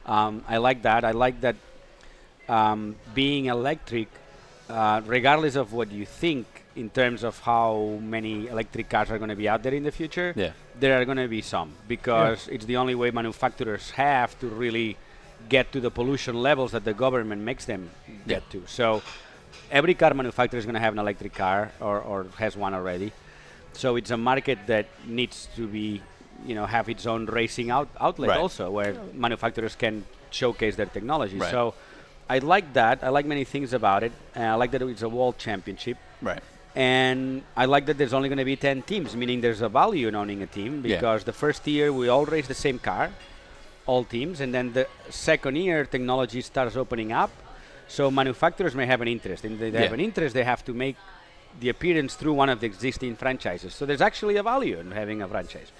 I like that. I like that being electric, regardless of what you think in terms of how many electric cars are going to be out there in the future, there are going to be some, because it's the only way manufacturers have to really get to the pollution levels that the government makes them get to. So every car manufacturer is going to have an electric car, or has one already. So it's a market that needs to be, have its own racing outlet also, where manufacturers can showcase their technology. Right. So I like that. I like many things about it. I like that it's a world championship. Right. And I like that there's only going to be 10 teams, meaning there's a value in owning a team, because the first year we all race the same car, all teams, and then the second year technology starts opening up. So manufacturers may have an interest. And they have an interest, they have to make the appearance through one of the existing franchises. So there's actually a value in having a franchise.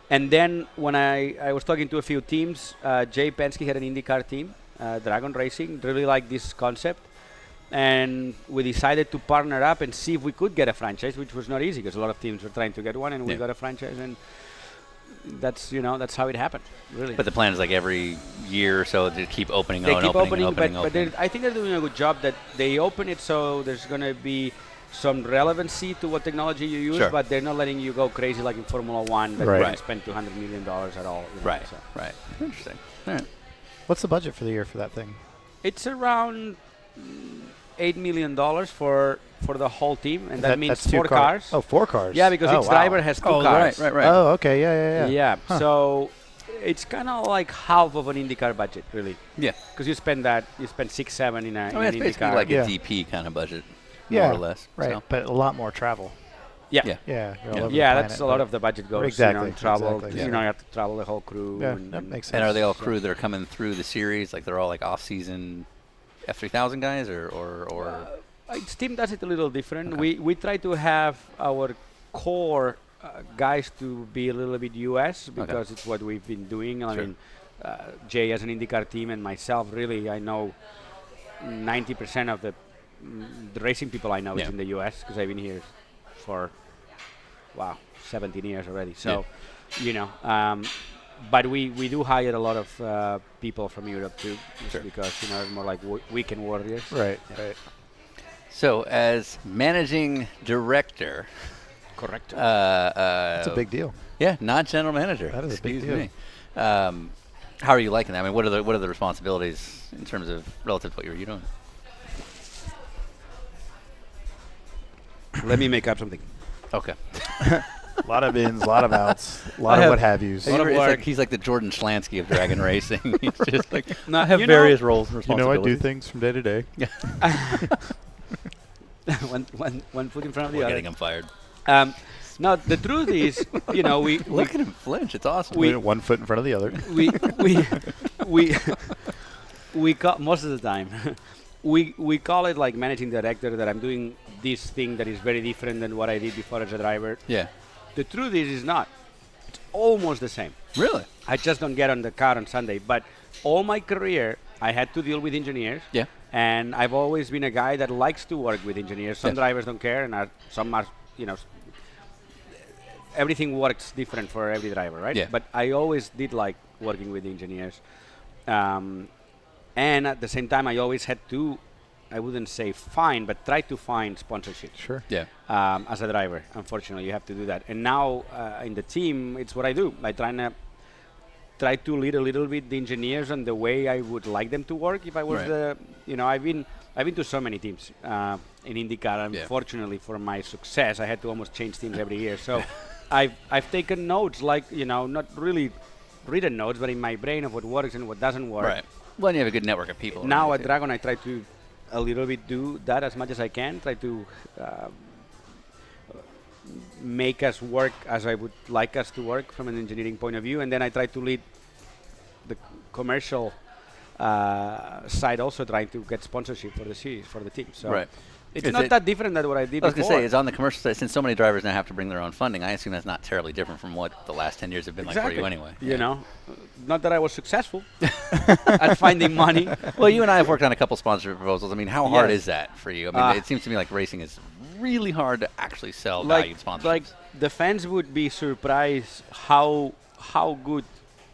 And then when I was talking to a few teams, Jay Penske had an IndyCar team, Dragon Racing, really liked this concept. And we decided to partner up and see if we could get a franchise, which was not easy because a lot of teams were trying to get one, and we got a franchise, and that's how it happened, really. But the plan is like every year or so to keep opening. They keep opening, but opening. I think they're doing a good job that they open it so there's going to be some relevancy to what technology you use, but they're not letting you go crazy like in Formula One that you can spend $200 million at all. Right. Interesting. All right. What's the budget for the year for that thing? It's around $8 million for the whole team, and that means 4 cars. Oh, 4 cars. Yeah, because each driver has 2 cars. Right. Oh, okay. Yeah. Yeah. So it's kind of like half of an IndyCar budget, really. Yeah. Because you spend 6-7 in an it's IndyCar. basically like a DP kind of budget, more or less. Right. So. But a lot more travel. Yeah. Yeah. That's a lot of the budget goes. Travel. Exactly. You have to travel the whole crew. Yeah, that makes sense. And are they all crew that are coming through the series? Like they're all like off-season F3000 guys, or? Each team does it a little different. We try to have our core guys to be a little bit US because it's what we've been doing. I mean, Jay has an IndyCar team, and myself, really, I know 90% of the racing people I know is in the US because I've been here for 17 years already. So, but we do hire a lot of people from Europe too, because it's more like weekend warriors. Right. So, as managing director, correct. That's a big deal. Yeah, not general manager. That is a big Excuse deal. me. How are you liking that? I mean, what are the responsibilities in terms of relative to what you were doing? Let me make up something. Okay. A lot of ins, a lot of outs, a lot of what have yous. lot of It's work. like, he's like the Jordan Schlansky of dragon racing. He's just like, No, I have you know- various roles and I responsibilities. do things from day to day. one foot in front of the We're other. getting him fired. No, the truth is, we Look at him flinch. It's awesome. We- 1 foot in front of the other. we call most of the time we call it like managing director, that I'm doing this thing that is very different than what I did before as a driver. Yeah. The truth is, it's not. It's almost the same. Really? I just don't get on the car on Sunday. But all my career, I had to deal with engineers. Yeah. And I've always been a guy that likes to work with engineers. Some Yes. drivers don't care, and some are, everything works different for every driver, right? Yeah. But I always did like working with engineers. And at the same time, I always had to, I wouldn't say find, but try to find sponsorship. Sure. Yeah. As a driver, unfortunately, you have to do that. And now in the team, it's what I do. I try to lead a little bit the engineers on the way I would like them to work. If I was Right. I've been to so many teams in IndyCar. Yeah. Unfortunately, for my success, I had to almost change teams every year. So I've taken notes, like not really written notes, but in my brain of what works and what doesn't work. Right. Well, and you have a good network of people. Now around at you, too. Dragon, I try to a little bit do that as much as I can. Try to make us work as I would like us to work from an engineering point of view, and then I try to lead the commercial side, also trying to get sponsorship for the series, for the team. So Right. it's Is not it- that different than what I did I was going before. to say, is on the commercial side, since so many drivers now have to bring their own funding, I assume that's not terribly different from what the last 10 years have been like for you anyway. You know, not that I was successful at finding money. Well, you and I have worked on a couple sponsorship proposals. I mean, how hard Yes. is that for you? I mean, it seems to me like racing is really hard to actually sell valued sponsorships. Like the fans would be surprised how good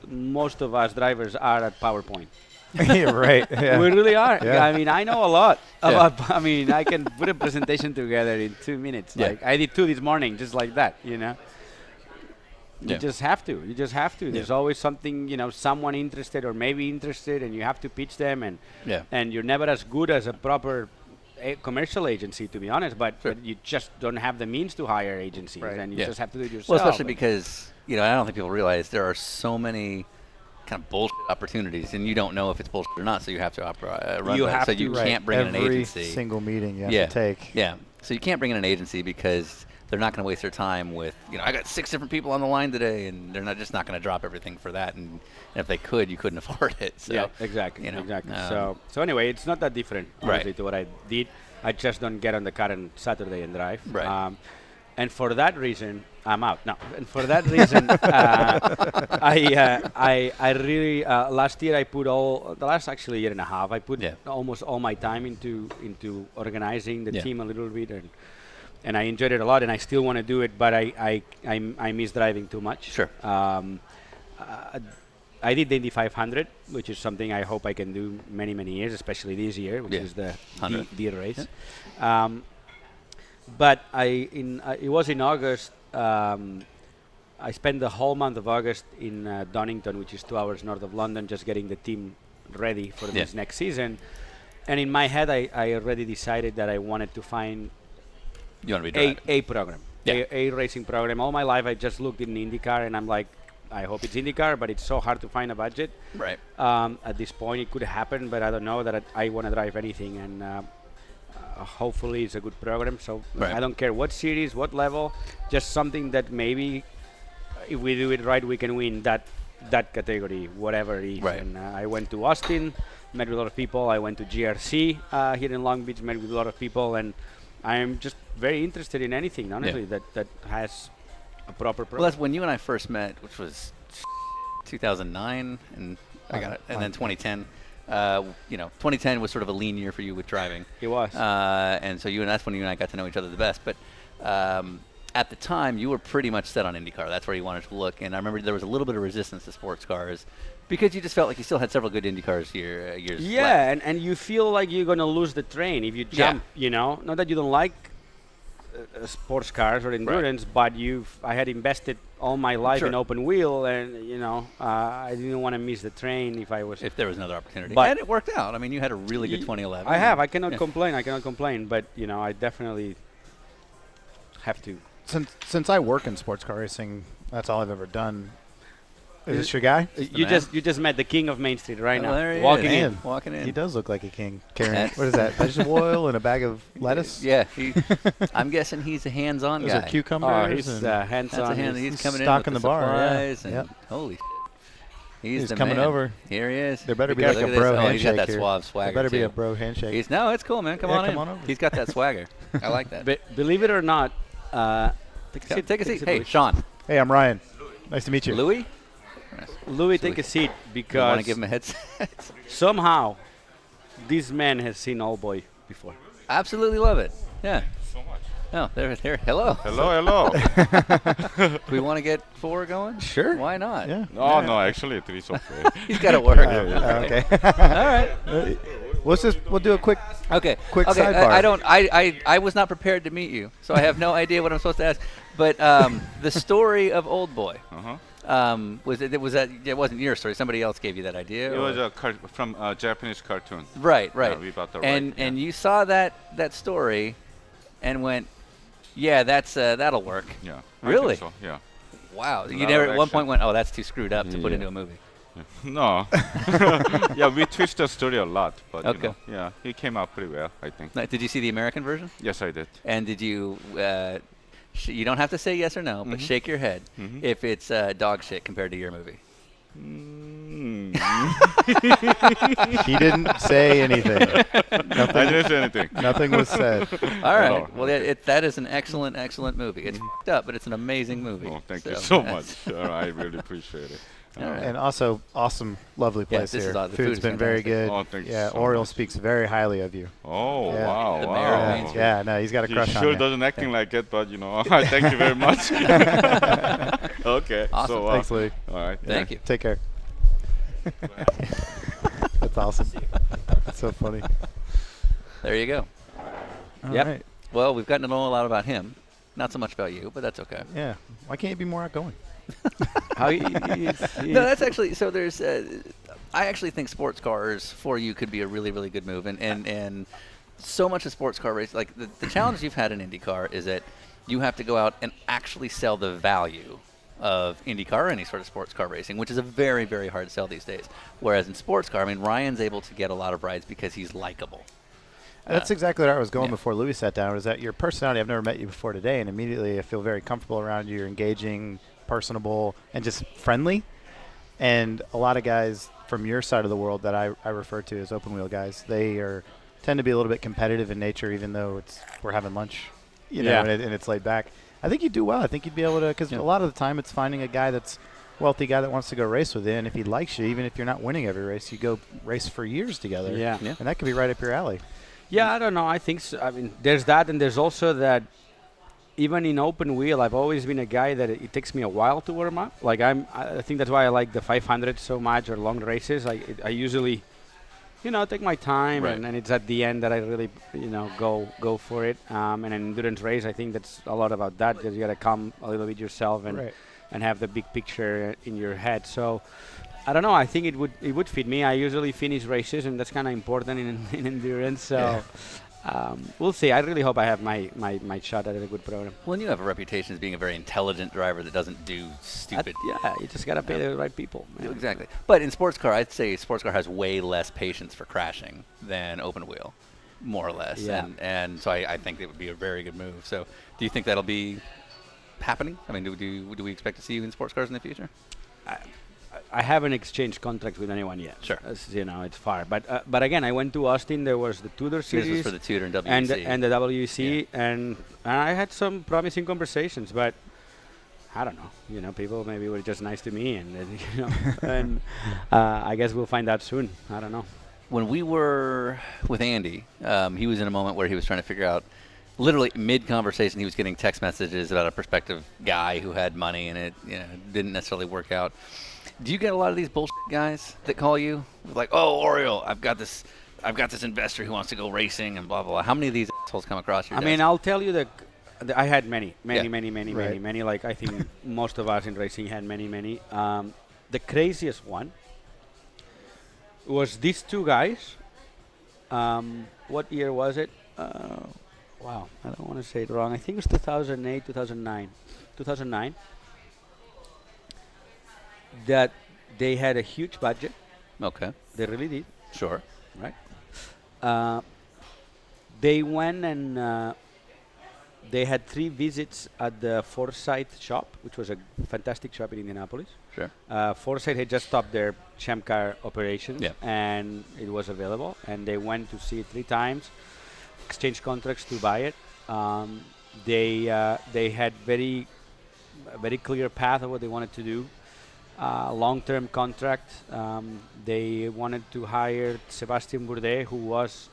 most of us drivers are at PowerPoint. Yeah, right. Yeah. We really are. Yeah. I mean, I know a lot Yeah. about. I mean, I can put a presentation together in 2 minutes. Yeah. Like I did 2 this morning, just like that. You know. You Yeah. just have to. You just have to. There's always something, someone interested or maybe interested, and you have to pitch them. And Yeah. and you're never as good as a proper commercial agency, to be honest. But, Sure. but you just don't have the means to hire agencies, Right. and you Yeah. just have to do it yourself. Well, especially And- because, I don't think people realize there are so many kind of bullshit opportunities, and you don't know if it's bullshit or not, so you have to run You that. have So to, you Right. can't bring in an Every agency. single meeting you have Yeah. to take. Yeah. So you can't bring in an agency because they're not going to waste their time with, I got 6 different people on the line today, and they're just not going to drop everything for that. And if they could, you couldn't afford it. So, yeah, exactly, exactly. So anyway, it's not that different, honestly, Right. to what I did. I just don't get on the car on Saturday and drive. Right. And for that reason, I'm out. No, and for that reason, I really last year I put the last actually year and a half I put Yeah. almost all my time into organizing the Yeah. team a little bit, and I enjoyed it a lot, and I still want to do it, but I miss driving too much. Sure. I did the Indy 500, which is something I hope I can do many, many years, especially this year, which Yeah. is the 100. D race. But it was in August. I spent the whole month of August in Donington, which is 2 hours north of London, just getting the team ready for this next season. And in my head, I already decided that I wanted to find You want to be driving. a program, Yeah. a racing program. All my life, I just looked in IndyCar, and I'm like, I hope it's IndyCar, but it's so hard to find a budget. Right. At this point, it could happen, but I don't know that I want to drive anything, and hopefully it's a good program. So Right. I don't care what series, what level, just something that maybe if we do it right, we can win that category, whatever it is. Right. And I went to Austin, met with a lot of people. I went to GRC here in Long Beach, met with a lot of people, and I'm just very interested in anything, honestly, that has a proper program. Well, that's when you and I first met, which was 2009, and I got it, and then 2010. 2010 was sort of a lean year for you with driving. It was. And so that's when you and I got to know each other the best. But at the time, you were pretty much set on IndyCar. That's where you wanted to look. And I remember there was a little bit of resistance to sports cars because you just felt like you still had several good IndyCars years Yeah, left. and you feel like you're going to lose the train if you jump, Not that you don't like sports cars or endurance, but I had invested all my life Sure. in open wheel, and I didn't want to miss the train if I was. If there was another opportunity. But- And it worked out. I mean, you had a really good 2011. I have. I cannot Yeah. complain. I cannot complain. But I definitely have to. Since I work in sports car racing, that's all I've ever done. Is this your guy? You just met the king of Main Street right Oh, now. there he Walking is. in. Man, Walking in. He does look like a king. Carrying That's- what is that? Vegetable oil and a bag of lettuce. Yeah. I'm guessing he's a hands-on Those guy. are cucumbers. Oh, he's and hands That's a on. hand. He's- He's coming in stocking with the bar, yeah. supplies and Yep. holy shit. He's the coming man. over. Here he is. There better be Look like at a this. bro Oh, handshake he's got that here. suave swagger There better be too. a bro handshake. No, it's cool, man. Come Yeah, on come in. on over. He's got that swagger. I like that. Believe it or not, take a seat. Take a seat. Hey, Louis. Sean. Hey, I'm Ryan. Nice to meet you. Louis? Louis, take a seat You want because to give him a headset? somehow this man has seen Old Boy before. Absolutely love it. Yeah. So much. Oh, there. Hello. Hello. Do we want to get 4 going? Sure. Why not? Yeah. No, actually, 3 is okay. He's got to work. Okay. All right. We'll do a quick. Okay. Quick okay. sidebar. I was not prepared to meet you, so I have no idea what I'm supposed to ask. But the story of Old Boy. Uh-huh. It wasn't your story. Somebody else gave you that idea. It or- was from a Japanese cartoon. right. Yeah, we bought the and right, yeah. and you saw that story, and went, yeah, that'll work. Yeah. Really? I think so, yeah. Wow. You lot never of at one action. point went, oh, that's too screwed up to put Yeah. into a movie. No. Yeah, we twist the story a lot, but Okay. yeah, he came out pretty well, I think. Now, did you see the American version? Yes, I did. And did you? You don't have to say yes or no, but Mhm. shake your head Mhm. if it's dog shit compared to your movie. Mm. He didn't say anything. I didn't say anything. Nothing was said. All right. Oh, Well, okay. that is an excellent movie. It's f***ed up, but it's an amazing movie. Oh, thank you So so that's- much. I really appreciate it. All right. And also, awesome, lovely Yeah, place this here. is the food Food's is been very fantastic. good. Oh, thank you yeah, so Oriol much. speaks very highly of you. Oh, Yeah. wow, The wow. mayor of Yeah, Main Street. yeah, no, he's got a He crush on sure you. doesn't acting like it, but thank you very much. Okay. Awesome. So, Thanks, Louis. all right. Thank you. Take care. That's awesome. That's so funny. There you go. All Yep. right. Well, we've gotten to know a lot about him. Not so much about you, but that's okay. Yeah. Why can't you be more outgoing? How No, that's actually so. There's, I actually think sports cars for you could be a really, really good move, and so much of sports car race, like the challenge you've had in IndyCar is that you have to go out and actually sell the value of IndyCar or any sort of sports car racing, which is a very, very hard sell these days. Whereas in sports car, I mean, Ryan's able to get a lot of rides because he's likable. That's exactly where I was going yeah. before Louis sat down. Was that your personality? I've never met you before today, and immediately I feel very comfortable around you. You're engaging, personable, and just friendly. And a lot of guys from your side of the world that I refer to as open wheel guys, they tend to be a little bit competitive in nature, even though we're having lunch, Yeah. and it's laid back. I think you'd do well. I think you'd be able to, because Yeah. a lot of the time it's finding a guy that's wealthy guy that wants to go race with you, and if he likes you, even if you're not winning every race, you go race for years together. Yeah. Yeah. And that could be right up your alley. Yeah, I don't know. I think so. I mean, there's that, and there's also that. Even in open wheel, I've always been a guy that it takes me a while to warm up. Like I think that's why I like the 500 so much or long races. I usually, take my time, Right. and it's at the end that I really, go for it. And an endurance race, I think that's a lot about that. Because you gotta calm a little bit yourself and Right. and have the big picture in your head. So. I don't know. I think it would fit me. I usually finish races, and that's kind of important in endurance. So we'll see. I really hope I have my shot at a good program. Well, and you have a reputation as being a very intelligent driver that doesn't do stupid. Yeah, you just gotta pay the right people. man. Exactly. But in sports car, I'd say sports car has way less patience for crashing than open wheel, more or less. Yeah. And so I think it would be a very good move. So do you think that'll be happening? I mean, do we expect to see you in sports cars in the future? I haven't exchanged contracts with anyone yet. Sure. It's far. But again, I went to Austin. There was the Tudor series. This was for the Tudor and WEC. and the WEC, and I had some promising conversations, but I don't know. People maybe were just nice to me, and and I guess we'll find out soon. I don't know. When we were with Andy, he was in a moment where he was trying to figure out, literally mid-conversation, he was getting text messages about a prospective guy who had money, and it didn't necessarily work out. Do you get a lot of these bullshit guys that call you like, "Oh, Oriol, I've got this investor who wants to go racing and blah blah blah"? How many of these assholes come across your I desk? mean, I'll tell you that I had many, Yeah. many. Like I think most of us in racing had many. The craziest one was these two guys. What year was it? Wow, I don't want to say it wrong. I think it was 2008, 2009. 2009. That they had a huge budget. Okay. They really did, Sure. right? They went and they had 3 visits at the Forsyth shop, which was a fantastic shop in Indianapolis. Sure. Forsyth had just stopped their champ car operations, Yeah. and it was available. And they went to see it 3 times, exchanged contracts to buy it. They had very clear path of what they wanted to do. Long-term contract. They wanted to hire Sebastien Bourdais, who was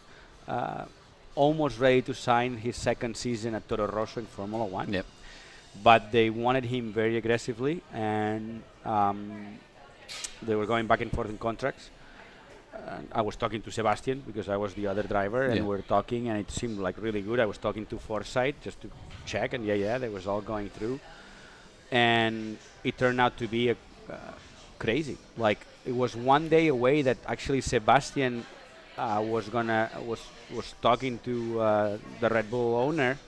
almost ready to sign his second season at Toro Rosso in Formula One. Yep. But they wanted him very aggressively, and they were going back and forth in contracts. I was talking to Sebastian because I was the other driver, and Yeah. we were talking, and it seemed like really good. I was talking to Forsyth just to check, and that was all going through. And it turned out to be crazy. Like, it was one day away that actually Sebastian was talking to the Red Bull owner,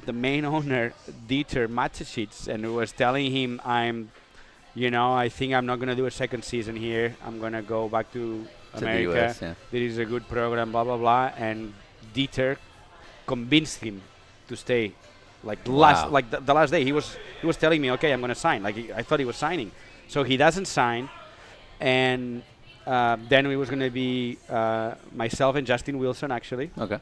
the main owner, Dieter Mateschitz, and was telling him, I think I'm not going to do a second season here. I'm going to go back to the America. US, yeah. There is a good program, blah, blah, blah. And Dieter convinced him to stay. Like the last day, he was telling me, okay, I'm going to sign. Like, I thought he was signing. So he doesn't sign. And then it was going to be myself and Justin Wilson, actually. Okay.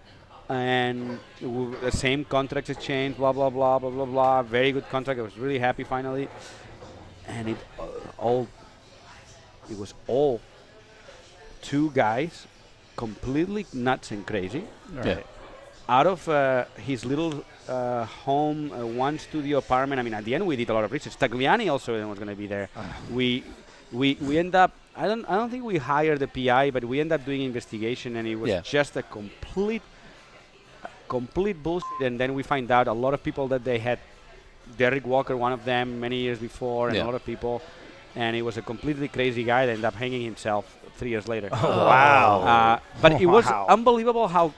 And the same contract exchange, blah, blah, blah, blah, blah, blah. Very good contract. I was really happy finally. And it was all 2 guys, completely nuts and crazy. Yeah. Out of his little home, 1 studio apartment. I mean, at the end we did a lot of research. Tagliani also was going to be there. We end up. I don't think we hired the PI, but we ended up doing investigation, and it was just a complete bullshit. And then we find out a lot of people that they had. Derek Walker, one of them, many years before, and a lot of people. And he was a completely crazy guy that ended up hanging himself 3 years later. Oh, wow. But it was unbelievable how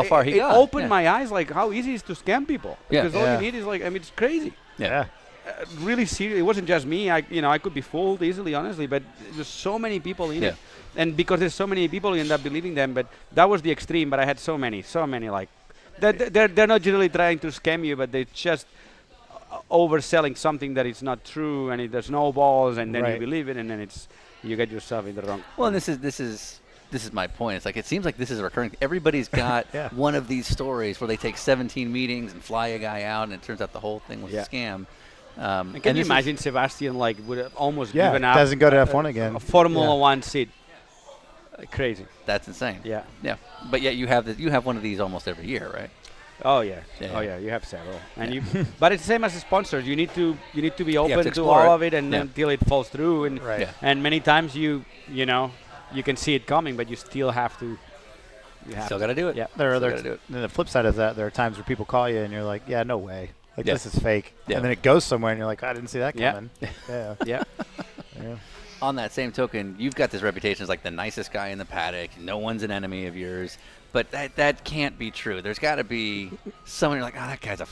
far he it got. opened my eyes, like how easy it is to scam people. Because all you need is it's crazy. Yeah. Really serious. It wasn't just me. I could be fooled easily, honestly, but there's so many people in it. And because there's so many people, you end up believing them. But that was the extreme. But I had so many. Like, they're not generally trying to scam you, but they're just overselling something that is not true, and there's no balls, and then you believe it, and then you get yourself in the wrong. Well, and this is my point. It's like, it seems like this is a recurring. Everybody's got one of these stories where they take 17 meetings and fly a guy out, and it turns out the whole thing was a scam. And can you imagine Sebastian would have almost given up? Doesn't go to F1 again. A Formula One seat. Crazy. That's insane. Yeah. But yet you have one of these almost every year, right? Oh yeah. You have several, and but it's the same as the sponsors. You need to be open to all of it, and until it falls through. And and many times you can see it coming, but you still have to. Still got to do it. Yeah. The flip side of that, there are times where people call you and you're like, yeah, no way. Like, this is fake. Yeah. And then it goes somewhere and you're like, I didn't see that coming. Yeah. On that same token, you've got this reputation as like the nicest guy in the paddock. No one's an enemy of yours. But that can't be true. There's got to be someone you're like, that guy's a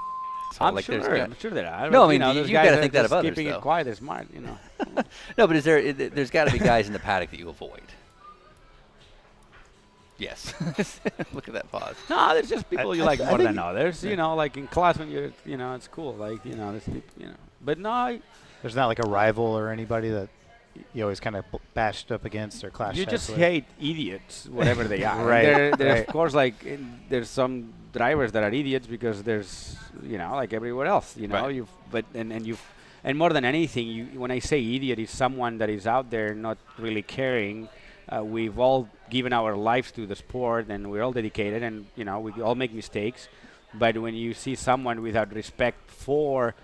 I'm like, sure there are. No, I mean, you've got to think that of others, keeping it quiet, they're smart, No, but there's got to be guys in the paddock that you avoid. Yes. Look at that pause. No, there's just people you like more than others. Like in class when you're, it's cool. Like, there's people, But no. There's not like a rival or anybody that you always kind of bashed up against or clashed. You just with. hate idiots, whatever they are. Right. Of course, like there's some drivers that are idiots because there's, like everywhere else. And more than anything, when I say idiot, is someone that is out there not really caring. We've all given our lives to the sport, and we're all dedicated, and we all make mistakes. But when you see someone without respect for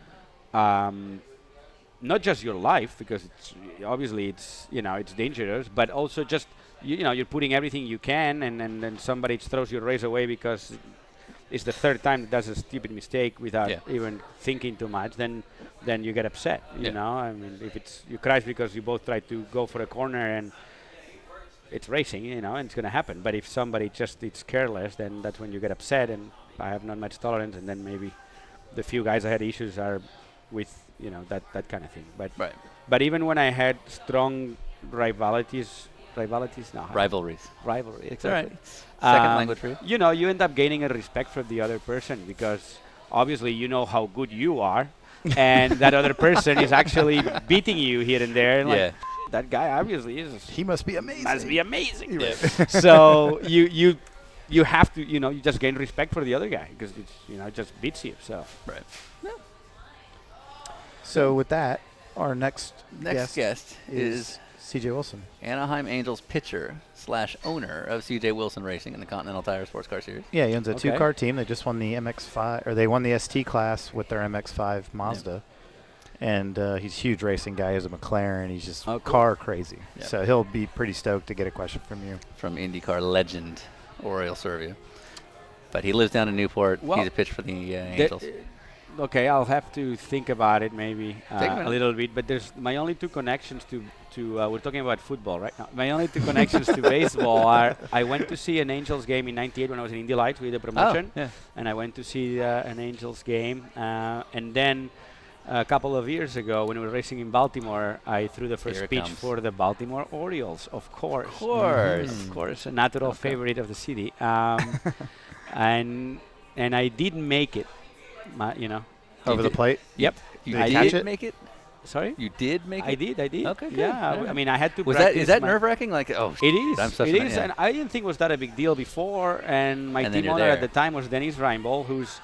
not just your life, because it's obviously it's dangerous, but also just you're putting everything you can, and then somebody throws your race away because it's the third time that does a stupid mistake without Yeah. even thinking too much, then you get upset. You Yeah. know, I mean, if it's you crash because you both try to go for a corner and it's racing, you know, and it's going to happen. But if somebody just is careless, then that's when you get upset, and I have not much tolerance, and then maybe the few guys I had issues are with, you know, that kind of thing. But Right. but even when I had strong rivalries, no, Rivalries. rivalry, It's all right. exactly. Second language for you. You know, you end up gaining a respect for the other person because obviously you know how good you are, and that other person is actually beating you here and there. And Yeah. like, that guy obviously is He must be amazing. must be amazing. Yeah. So you have to, you know, you just gain respect for the other guy because it's, you know, it just beats you. So Right. So with that, our next Guest is CJ Wilson. Anaheim Angels pitcher / owner of CJ Wilson Racing in the Continental Tire Sports Car Series. Yeah, he owns a Okay. two-car team. They just won the MX-5, or they won the ST class with their MX-5 Mazda. And he's a huge racing guy. He has a McLaren. He's just Oh, cool. car crazy. Yeah. So he'll be pretty stoked to get a question from you. From IndyCar legend Oriol Servia. But he lives down in Newport. Well, He's a pitcher for the Angels. Okay, I'll have to think about it maybe Take a minute. a little bit. But there's my only two connections to we're talking about football right now. My only two connections to baseball are I went to see an Angels game in '98 when I was in Indy Lights with the promotion, yeah. and I went to see an Angels game, and then a couple of years ago when we were racing in Baltimore, I threw the Here first it pitch comes. for the Baltimore Orioles, of course. Of course. Of course, a natural Okay. favorite of the city. And I did make it, you know. Over the did- plate. Yep. You Did I you catch did it? make it? Sorry? You did make I it? did. Okay, good. Yeah, All right. I mean, I had to Was practice. that is that my- nerve wracking? Like, oh, It is. I'm such It a- is, yeah. and I didn't think it was that a big deal before. And my And then team you're owner at there. the time was Dennis Reinbold, who's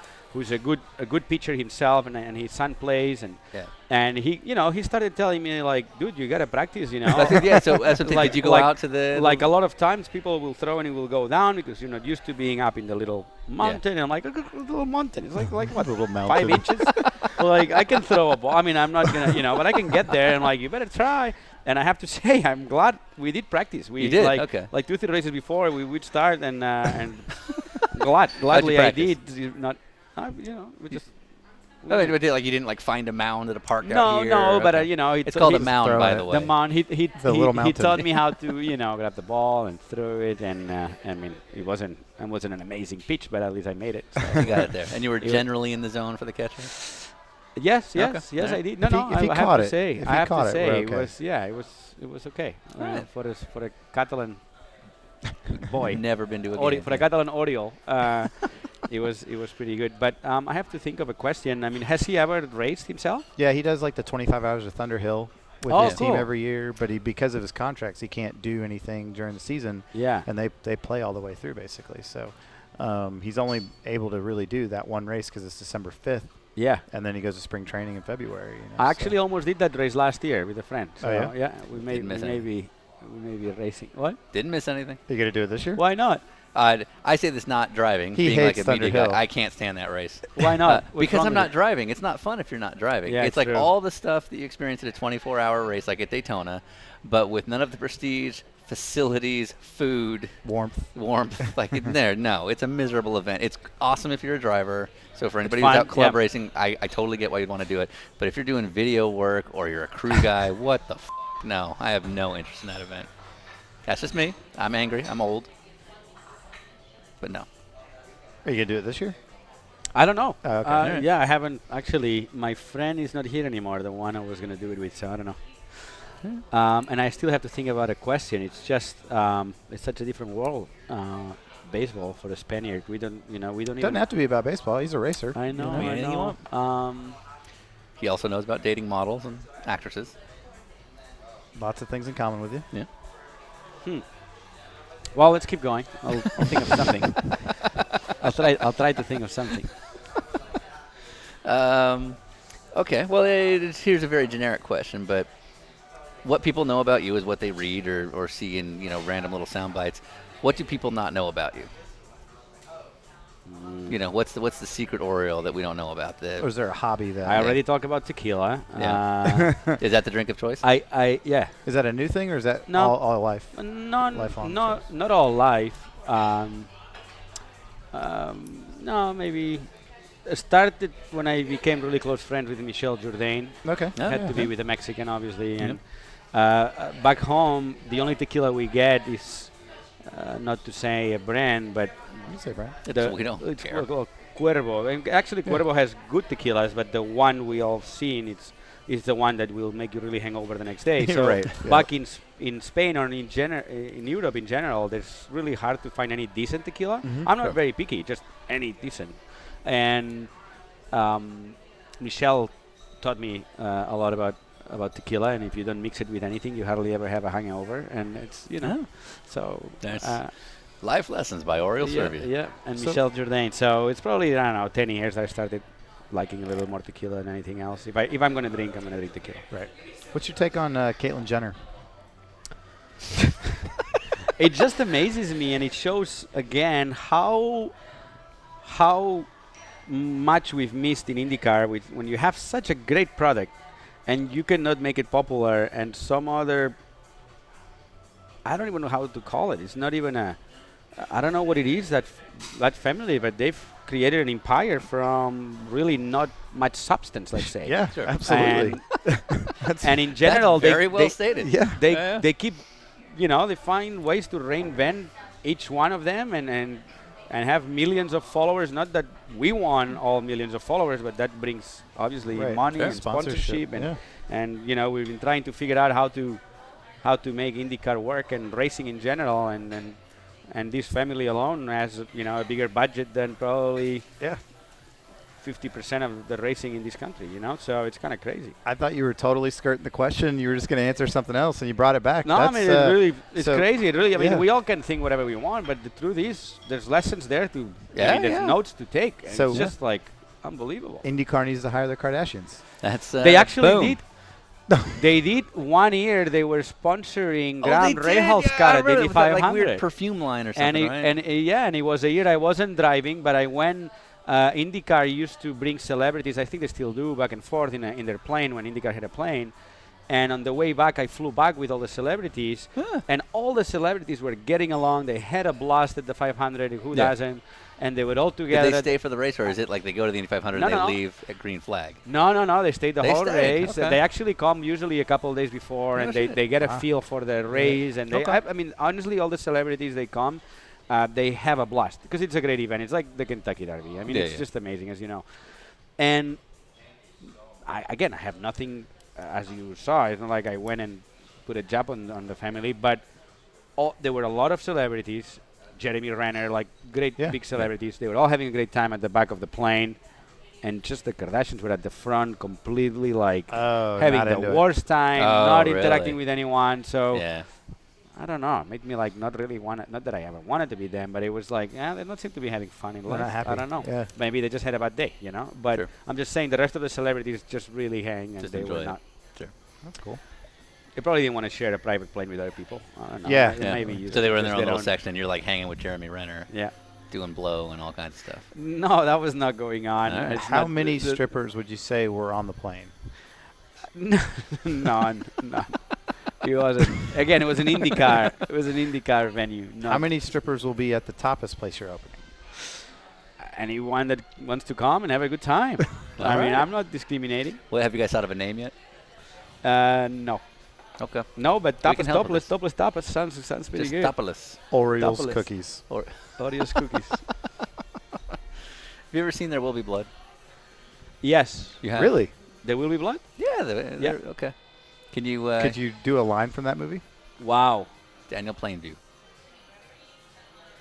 a good pitcher himself, and his son plays, Yeah. and he started telling me like, dude, you gotta practice, you know. yeah. So that's what Like- did you go like- out to the Like a lot of times, people will throw and it will go down because you're not used to being up in the little mountain. And I'm like, a little mountain. It's like what, Little 5 mountain. inches? Like I can throw a ball. I mean, I'm not gonna, but I can get there. And like, you better try. And I have to say, I'm glad we did practice. We You did? like Okay. like 2-3 races before we would start and gladly I practice? did. Not, we just. Oh, but like you didn't like find a mound at a park out No, here? no, but Okay. it's It's called a he's- mound, throw by it. the way. the mound, he little he mountain. taught me how to grab the ball and throw it, and I mean it wasn't an amazing pitch, but at least I made it. So. You got it there, and you were It wa- generally in the zone for the catcher. yes, Okay. yes, Alright. I did. No, If he- no, if he I caught have it- to say, if I he have caught to it, say, we're okay. it was okay Alright. for a Catalan boy. Never been to a game. For a Catalan Oriol, it was pretty good. But I have to think of a question. I mean, has he ever raced himself? Yeah, he does like the 25 hours of Thunder Hill with Oh, his team cool. every year, but because of his contracts, he can't do anything during the season, Yeah. and they play all the way through basically. So he's only able to really do that one race because it's December 5th, Yeah. and then he goes to spring training in February. I actually almost did that race last year with a friend. So Oh, yeah? we Didn't miss may be racing. What? Didn't miss anything. You got to do it this year? Why not? I say this not driving. He being hates like a media Thunder Hill. guy, I can't stand that race. Why not? What's Because wrong I'm with not it? driving. It's not fun if you're not driving. Yeah, it's like true. all the stuff that you experience at a 24-hour race, like at Daytona, but with none of the prestige, facilities, food, Warmth. warmth, like in there. No, it's a miserable event. It's awesome if you're a driver. So for anybody fun, who's out club yeah. racing, I totally get why you'd want to do it. But if you're doing video work or you're a crew guy, what the no, I have no interest in that event. That's just me. I'm angry. I'm old. But no. Are you going to do it this year? I don't know. Oh, okay. Alright. Yeah, I haven't actually. My friend is not here anymore. The one I was going to do it with, so I don't know. And I still have to think about a question. It's just it's such a different world. Baseball for a Spaniard. We don't Doesn't even. have to be about baseball. He's a racer. I know. I mean, I anything you know. He also knows about dating models and actresses. Lots of things in common with you. Yeah. Well, let's keep going. I'll think of something. I'll try to think of something. Okay. Well, here's a very generic question, but what people know about you is what they read or see in random little sound bites. What do people not know about you? What's the secret Oriole that we don't know about? Or is there a hobby that? I already talked about tequila. Yeah. Is that the drink of choice? Yeah. Is that a new thing or is that No. all life? Not Lifelong not all life. No, maybe. Started when I became really close friends with Michel Jourdain. Okay. Oh, Had yeah. to be with a Mexican, obviously. And back home, the only tequila we get is, not to say a brand, but You say, Brian. We don't it's care. Cuervo. And actually, Yeah. Cuervo has good tequilas, but the one we all seen is the one that will make you really hangover the next day. So Right, yeah. back in Spain or in Europe in general, there's really hard to find any decent tequila. I'm not Sure. very picky, just any decent. And Michelle taught me a lot about tequila, and if you don't mix it with anything, you hardly ever have a hangover. And it's so That's life lessons by Oriol Servia. yeah, and So- Michel Jourdain. So it's probably, I don't know, 10 years I started liking a little more tequila than anything else. If I'm gonna drink, I'm gonna drink tequila. Right. What's your take on Caitlyn Jenner? It just amazes me, and it shows again how much we've missed in IndyCar when you have such a great product and you cannot make it popular, and some other, I don't even know how to call it. It's not even I don't know what it is, that family, but they've created an empire from really not much substance, let's say. Yeah, Sure. absolutely. And in general, That's very they, well they, stated. Yeah. they keep, they find ways to reinvent each one of them and have millions of followers. Not that we want all millions of followers, but that brings obviously Right. money Sure. and sponsorship, Yeah. and we've been trying to figure out how to make IndyCar work and racing in general, and this family alone has a bigger budget than probably Yeah. 50% of the racing in this country. So it's kind of crazy. I thought you were totally skirting the question. You were just going to answer something else, and you brought it back. No, I mean, it's so- crazy. It really, I mean, yeah. we all can think whatever we want, but the truth is, there's lessons there to, Yeah, there's yeah. notes to take. And So- it's just like unbelievable. IndyCar needs to hire the Kardashians. That's They actually boom. did. They did 1 year. They were sponsoring Oh, Graham they did? Rahal's Yeah, car I at remember the it was that, like, 500. weird perfume line or and something, it, right? and it was a year I wasn't driving, but I went. IndyCar used to bring celebrities. I think they still do, back and forth in their plane when IndyCar had a plane. And on the way back, I flew back with all the celebrities, and all the celebrities were getting along. They had a blast at the 500. Who Yeah. doesn't? And they were all Did together. they stay for the race, or is it like they go to the Indy 500 No, and they no. leave at green flag? No. They stayed the They whole stayed, race. okay. They actually come usually a couple of days before, No and shit. they get a Wow. feel for the race. And they, Okay. I mean, honestly, all the celebrities they come, they have a blast because it's a great event. It's like the Kentucky Derby. I mean, Yeah, it's yeah. just amazing, as you know. And I have nothing, as you saw. It's not like I went and put a jab on the family, but there were a lot of celebrities. Jeremy Renner, like great Yeah. big celebrities. They were all having a great time at the back of the plane. And just the Kardashians were at the front, completely like Oh, having not the into it. worst time, Oh, not really? interacting with anyone. So Yeah. I don't know. It made me like not really want it. Not that I ever wanted to be them, but it was like, they don't seem to be having fun in They're life. not happy. I don't know. Yeah. Maybe they just had a bad day, But Sure. I'm just saying the rest of the celebrities just really hang, and Just they enjoy were it. not. That's cool. They probably didn't want to share a private plane with other people. I don't know. Yeah. It Yeah. Maybe used So they it were in just their own little own- section, and you're like hanging with Jeremy Renner, Yeah. doing blow and all kinds of stuff. No, that was not going on. All right. It's How not many the- strippers would you say were on the plane? None. It wasn't. Again, it was an IndyCar. It was an IndyCar venue. How many strippers will be at the tapas place you're opening? Anyone that wants to come and have a good time. I mean, right. I'm not discriminating. Well, have you guys thought of a name yet? No. Okay. No, but We can tapas, help with topless tapas sounds pretty Just good. Topless. Orioles Tapas. cookies. Or Oreos cookies. have you ever seen There Will Be Blood? Yes. You have? Really? There will be blood? Yeah. They're okay. Can you? Could you do a line from that movie? Wow. Daniel Plainview.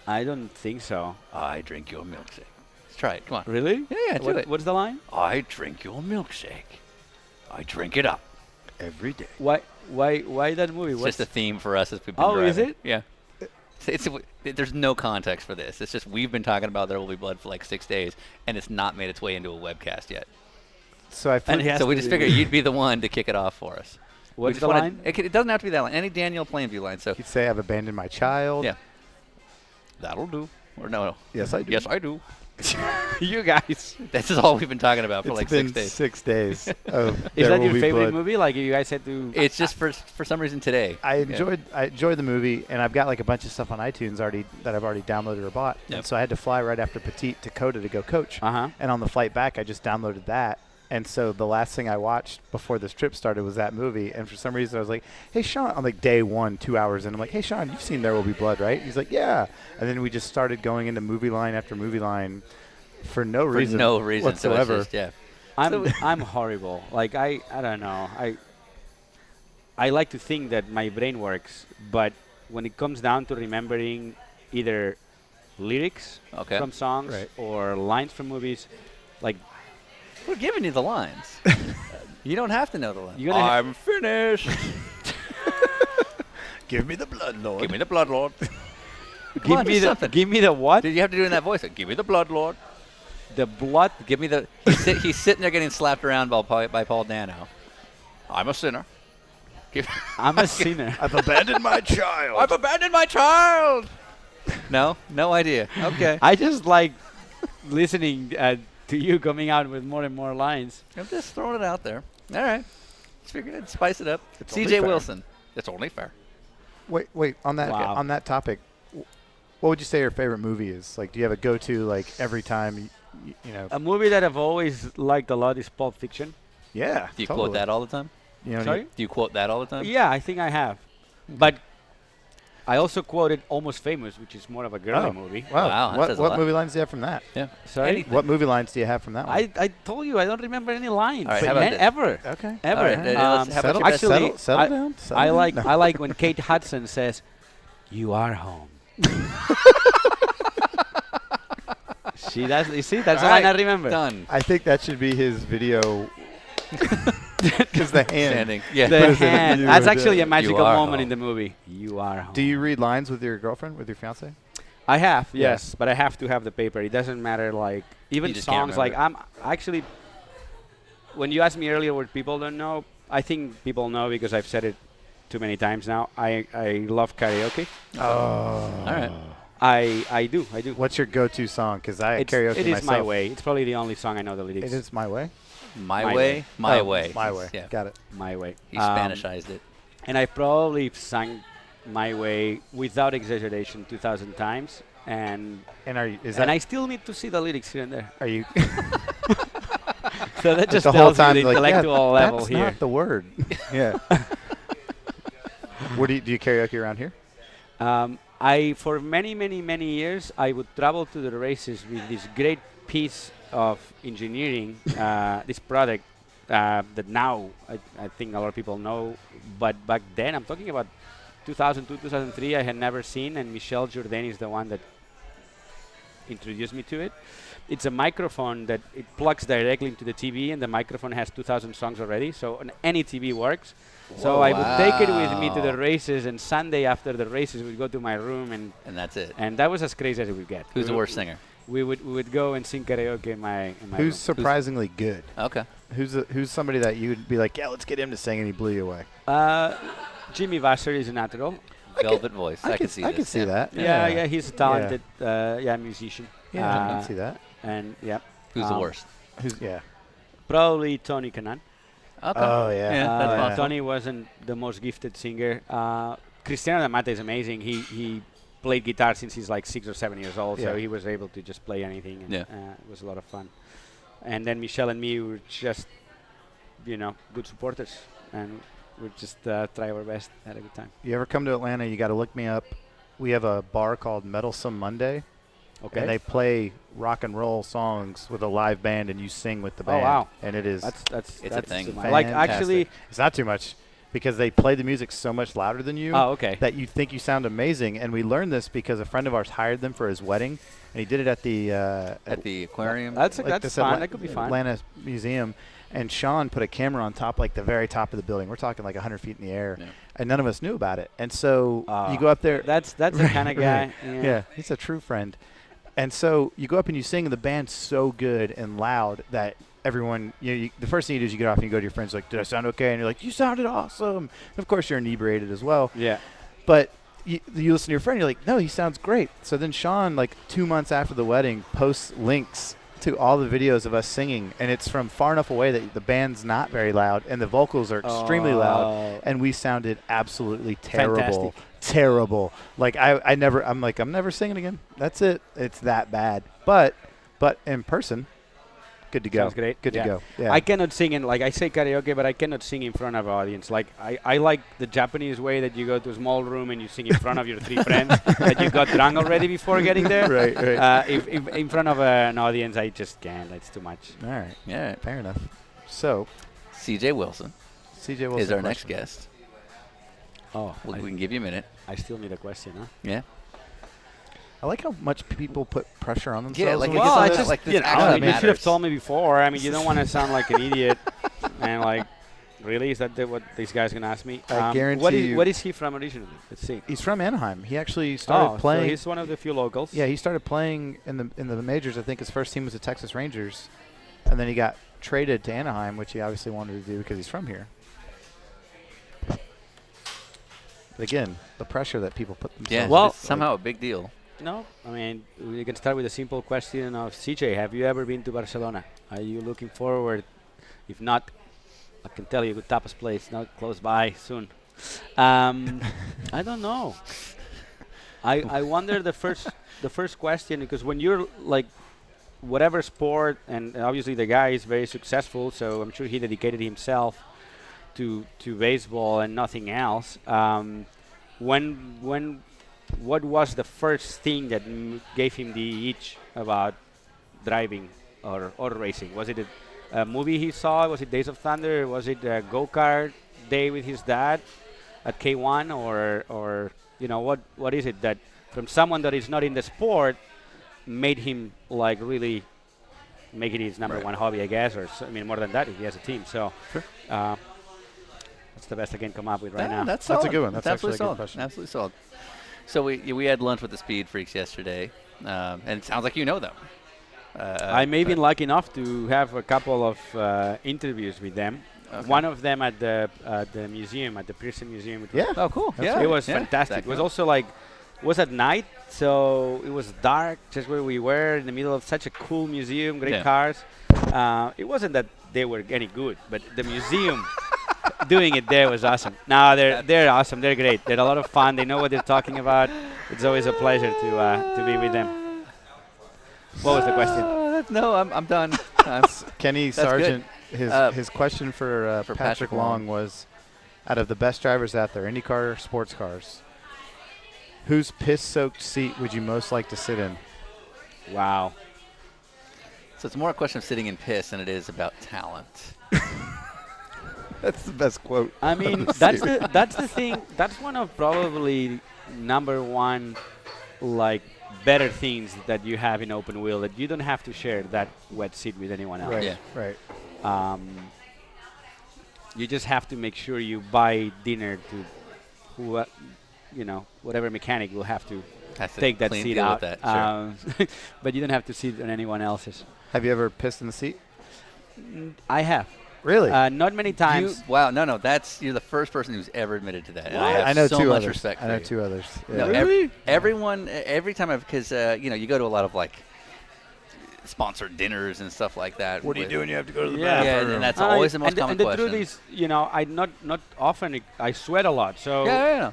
I don't think so. I drink your milkshake. Let's try it. Come on. Really? Yeah, do it. What's the line? I drink your milkshake. I drink it up. Every day. Why that movie? It's What's just a theme for us as we've been Oh, is driving. it? Yeah. There's no context for this. It's just we've been talking about There Will Be Blood for like 6 days, and it's not made its way into a webcast yet. So I And flew, he has So we to just be- figured you'd be the one to kick it off for us. We What's just the wanna- line? It doesn't have to be that line. Any Daniel Plainview line. So you'd say I've abandoned my child. yeah, that'll do. Or no. Yes, I do. Yes, I do. You guys. This is all we've been talking about for It's like been 6 days. 6 days. Of Is There that Will your Be favorite Blood. movie? Like you guys had to. It's just for some reason today. I Yeah. enjoyed the movie, and I've got like a bunch of stuff on iTunes already that I've already downloaded or bought. Yep. And so I had to fly right after Petite to Coda to go coach. Uh-huh. And on the flight back, I just downloaded that. And so the last thing I watched before this trip started was that movie. And for some reason, I was like, "Hey, Sean," on like day 1, 2 hours, and I'm like, "Hey, Sean, you've seen There Will Be Blood, right?" He's like, "Yeah." And then we just started going into movie line after movie line for no For reason, no reason whatsoever. So it's just, yeah. I'm horrible. Like I don't know. I like to think that my brain works, but when it comes down to remembering either lyrics Okay. from songs Right. or lines from movies, like We're giving you the lines. You don't have to know the lines. You're gonna ha- I'm finished. Give me the blood, Lord. Give me the blood, Lord. Come on, do something. give me the what? Did you have to do it in that voice? Like, give me the blood, Lord. The blood. Give me the. He's sitting there getting slapped around by Paul Dano. I'm a sinner. I'm a sinner. I've abandoned my child. I've abandoned my child. No idea. Okay. I just like listening to you coming out with more and more lines. I'm just throwing it out there. All right. Just figured I'd spice it up. It's only C.J. fair. Wilson. It's only fair. Wait. On that Wow. on that topic, what would you say your favorite movie is? Like, do you have a go-to like every time? You know. A movie that I've always liked a lot is Pulp Fiction. Yeah. Do you totally. quote that all the time? You know, Sorry? Do you quote that all the time? Yeah, I think I have. But I also quoted Almost Famous, which is more of a girly Oh. movie. Wow. Wow, that What says a what lot. movie lines do you have from that? Yeah. Sorry? Anything. What movie lines do you have from that one? I told you I don't remember any lines. All right, how about this? Ever. Okay. Ever. All right, how about Settle, your best- settle, settle I- down. Settle I down. like No. I like when Kate Hudson says, "You are home." You see, that's All the line I right, remember. Done. I think that should be his video. Because the hand. Standing. Yeah. The What is it? hand. You That's would, actually a you magical are moment home. in the movie. You are home. Do you read lines with your girlfriend, with your fiance? I have, Yeah. yes, but I have to have the paper. It doesn't matter, like, even You just can't songs. Like, remember I'm actually, when you asked me earlier what people don't know, I think people know because I've said it too many times now. I love karaoke. Oh. All right. I do. What's your go-to song? Because I karaoke It is myself. My Way. It's probably the only song I know the lyrics. It is My Way? My My way. way. My Oh, way. My Way. Yeah. Got it. My Way. He Spanishized it. And I probably sang My Way without exaggeration 2,000 times. And Is I that still need to see the lyrics here and there. are you So that just the whole tells you time the like, intellectual yeah, level that's here. not the word. Yeah. What do you karaoke around here? For many years, I would travel to the races with this great piece of engineering, this product that now I think a lot of people know, but back then, I'm talking about 2002, 2003, I had never seen, and Michel Jourdain is the one that introduced me to it. It's a microphone that it plugs directly into the TV, and the microphone has 2,000 songs already, so on any TV works. So I would take it with me to the Wow. races, and Sunday after the races, we'd go to my room, And that's it. and that was as crazy as it would get. Who's the We worst singer? would go and sing karaoke in my Who's room. surprisingly good? Okay. Who's somebody that you would be like, yeah, let's get him to sing, and he blew you away? Jimmy Vasser is a natural. Velvet voice. I can see I this. can see yeah. that. Yeah, he's a talented musician. Yeah, I can see that. And yeah, Who's the worst? Yeah. probably Tony Kanan. Okay. Oh, yeah. that's yeah. possible. Tony wasn't the most gifted singer. Cristiano D'Amata is amazing. He played guitar since he's like 6 or 7 years old, so Yeah. he was able to just play anything. And, Yeah. it was a lot of fun. And then Michelle and me were just, good supporters, and we just try our best, had a good time. You ever come to Atlanta, you got to look me up. We have a bar called Meddlesome Monday, Okay. and they play rock and roll songs with a live band, and you sing with the Oh, band. wow. And it is That's It's a thing. Like actually, it's not too much because they play the music so much louder than you okay. that you think you sound amazing. And we learned this because a friend of ours hired them for his wedding, and he did it at the At the aquarium. That's like that's this fine. That could be fine. Atlanta Museum. And Sean put a camera on top, like the very top of the building. We're talking like 100 feet in the air, Yeah. and none of us knew about it. And so you Ah. go up there. That's the kind of guy. Right. Yeah, he's a true friend. And so you go up and you sing, and the band's so good and loud that everyone, the first thing you do is you get off and you go to your friends like, "Did I sound okay?" And you're like, "You sounded awesome." And of course, you're inebriated as well. Yeah. But you listen to your friend, you're like, no, he sounds great. So then Sean, like 2 months after the wedding, posts links to all the videos of us singing, and it's from far enough away that the band's not very loud and the vocals are extremely loud, and we sounded absolutely terrible. Fantastic. Terrible. Like I'm never singing again. That's it. It's that bad. But in person, good to go. Sounds great. Good Yeah. to go. Yeah. I cannot sing in, like, I say karaoke, but I cannot sing in front of an audience. Like, I like the Japanese way that you go to a small room and you sing in front of your 3 friends that you got drunk already before getting there. Right. If in front of an audience, I just can't. It's too much. All right. Yeah. Fair enough. So, CJ Wilson CJ Wilson is our next question. guest. Oh, We can give you a minute. I still need a question, huh? Yeah. I like how much people put pressure on themselves. Yeah, like when it we gets get on to the- this. like this You know, actually I mean, you should have matters. told me before. I mean, you don't want to sound like an idiot. And, like, really? Is that what these guys going to ask me? I guarantee you- What is he from originally? Let's see. He's from Anaheim. He actually started So playing. he's one of the few locals. Yeah, he started playing in the majors. I think his first team was the Texas Rangers, and then he got traded to Anaheim, which he obviously wanted to do because he's from here. But again, the pressure that people put themselves. Yeah. Well, It's somehow a big deal. No, I mean, we can start with a simple question of CJ. Have you ever been to Barcelona? Are you looking forward? If not, I can tell you, good tapas place not close by soon. I don't know. I wonder the first question, because when you're like whatever sport, and obviously the guy is very successful, so I'm sure he dedicated himself to baseball and nothing else. What was the first thing that gave him the itch about driving or racing? Was it a movie he saw? Was it Days of Thunder? Was it a go-kart day with his dad at K1? Or you know, what is it that from someone that is not in the sport made him like really make it his number one hobby, I guess, or I mean more than that if he has a team. So that's the best I can come up with right now. That's That's a solid. good one. That's actually absolutely a good solid. question. Absolutely solid. So we had lunch with the Speed Freaks yesterday, and it sounds like you know them. I may have been lucky enough to have a couple of interviews with them. Okay. One of them at the museum, at the Pearson Museum. It was Yeah. Oh, cool. That's Yeah, it was yeah. fantastic. That It was cool. also like, it was at night, so it was dark, just where we were, in the middle of such a cool museum, great Yeah. cars. It wasn't that they were any good, but the museum doing it there was awesome. No, they're awesome. They're great. They're a lot of fun. They know what they're talking about. It's always a pleasure to be with them. What was the question? No, I'm done. Kenny That's Sargent. good. His question for for Patrick Patrick Long Long. was, out of the best drivers out there, IndyCar sports cars, whose piss-soaked seat would you most like to sit in? Wow. So it's more a question of sitting in piss than it is about talent. That's the best quote. I mean, that's the thing. That's one of probably number one, like, better things that you have in open wheel, that you don't have to share that wet seat with anyone else. Right. Yeah. Right. You just have to make sure you buy dinner to who, whatever mechanic will have to Has to take that clean seat deal out. with that. Sure. But you don't have to sit on anyone else's. Have you ever pissed in the seat? I have. Really? Not many times. Wow, no, you're the first person who's ever admitted to that. And I What? have I know so two much others. respect I for know you. two others. No, Yeah. everyone, every time because you go to a lot of like sponsored dinners and stuff like that. What are you with- doing? You have to go to the Yeah. Yeah, bathroom. and that's always the most and common and the question. truth is, I not often I sweat a lot, so yeah.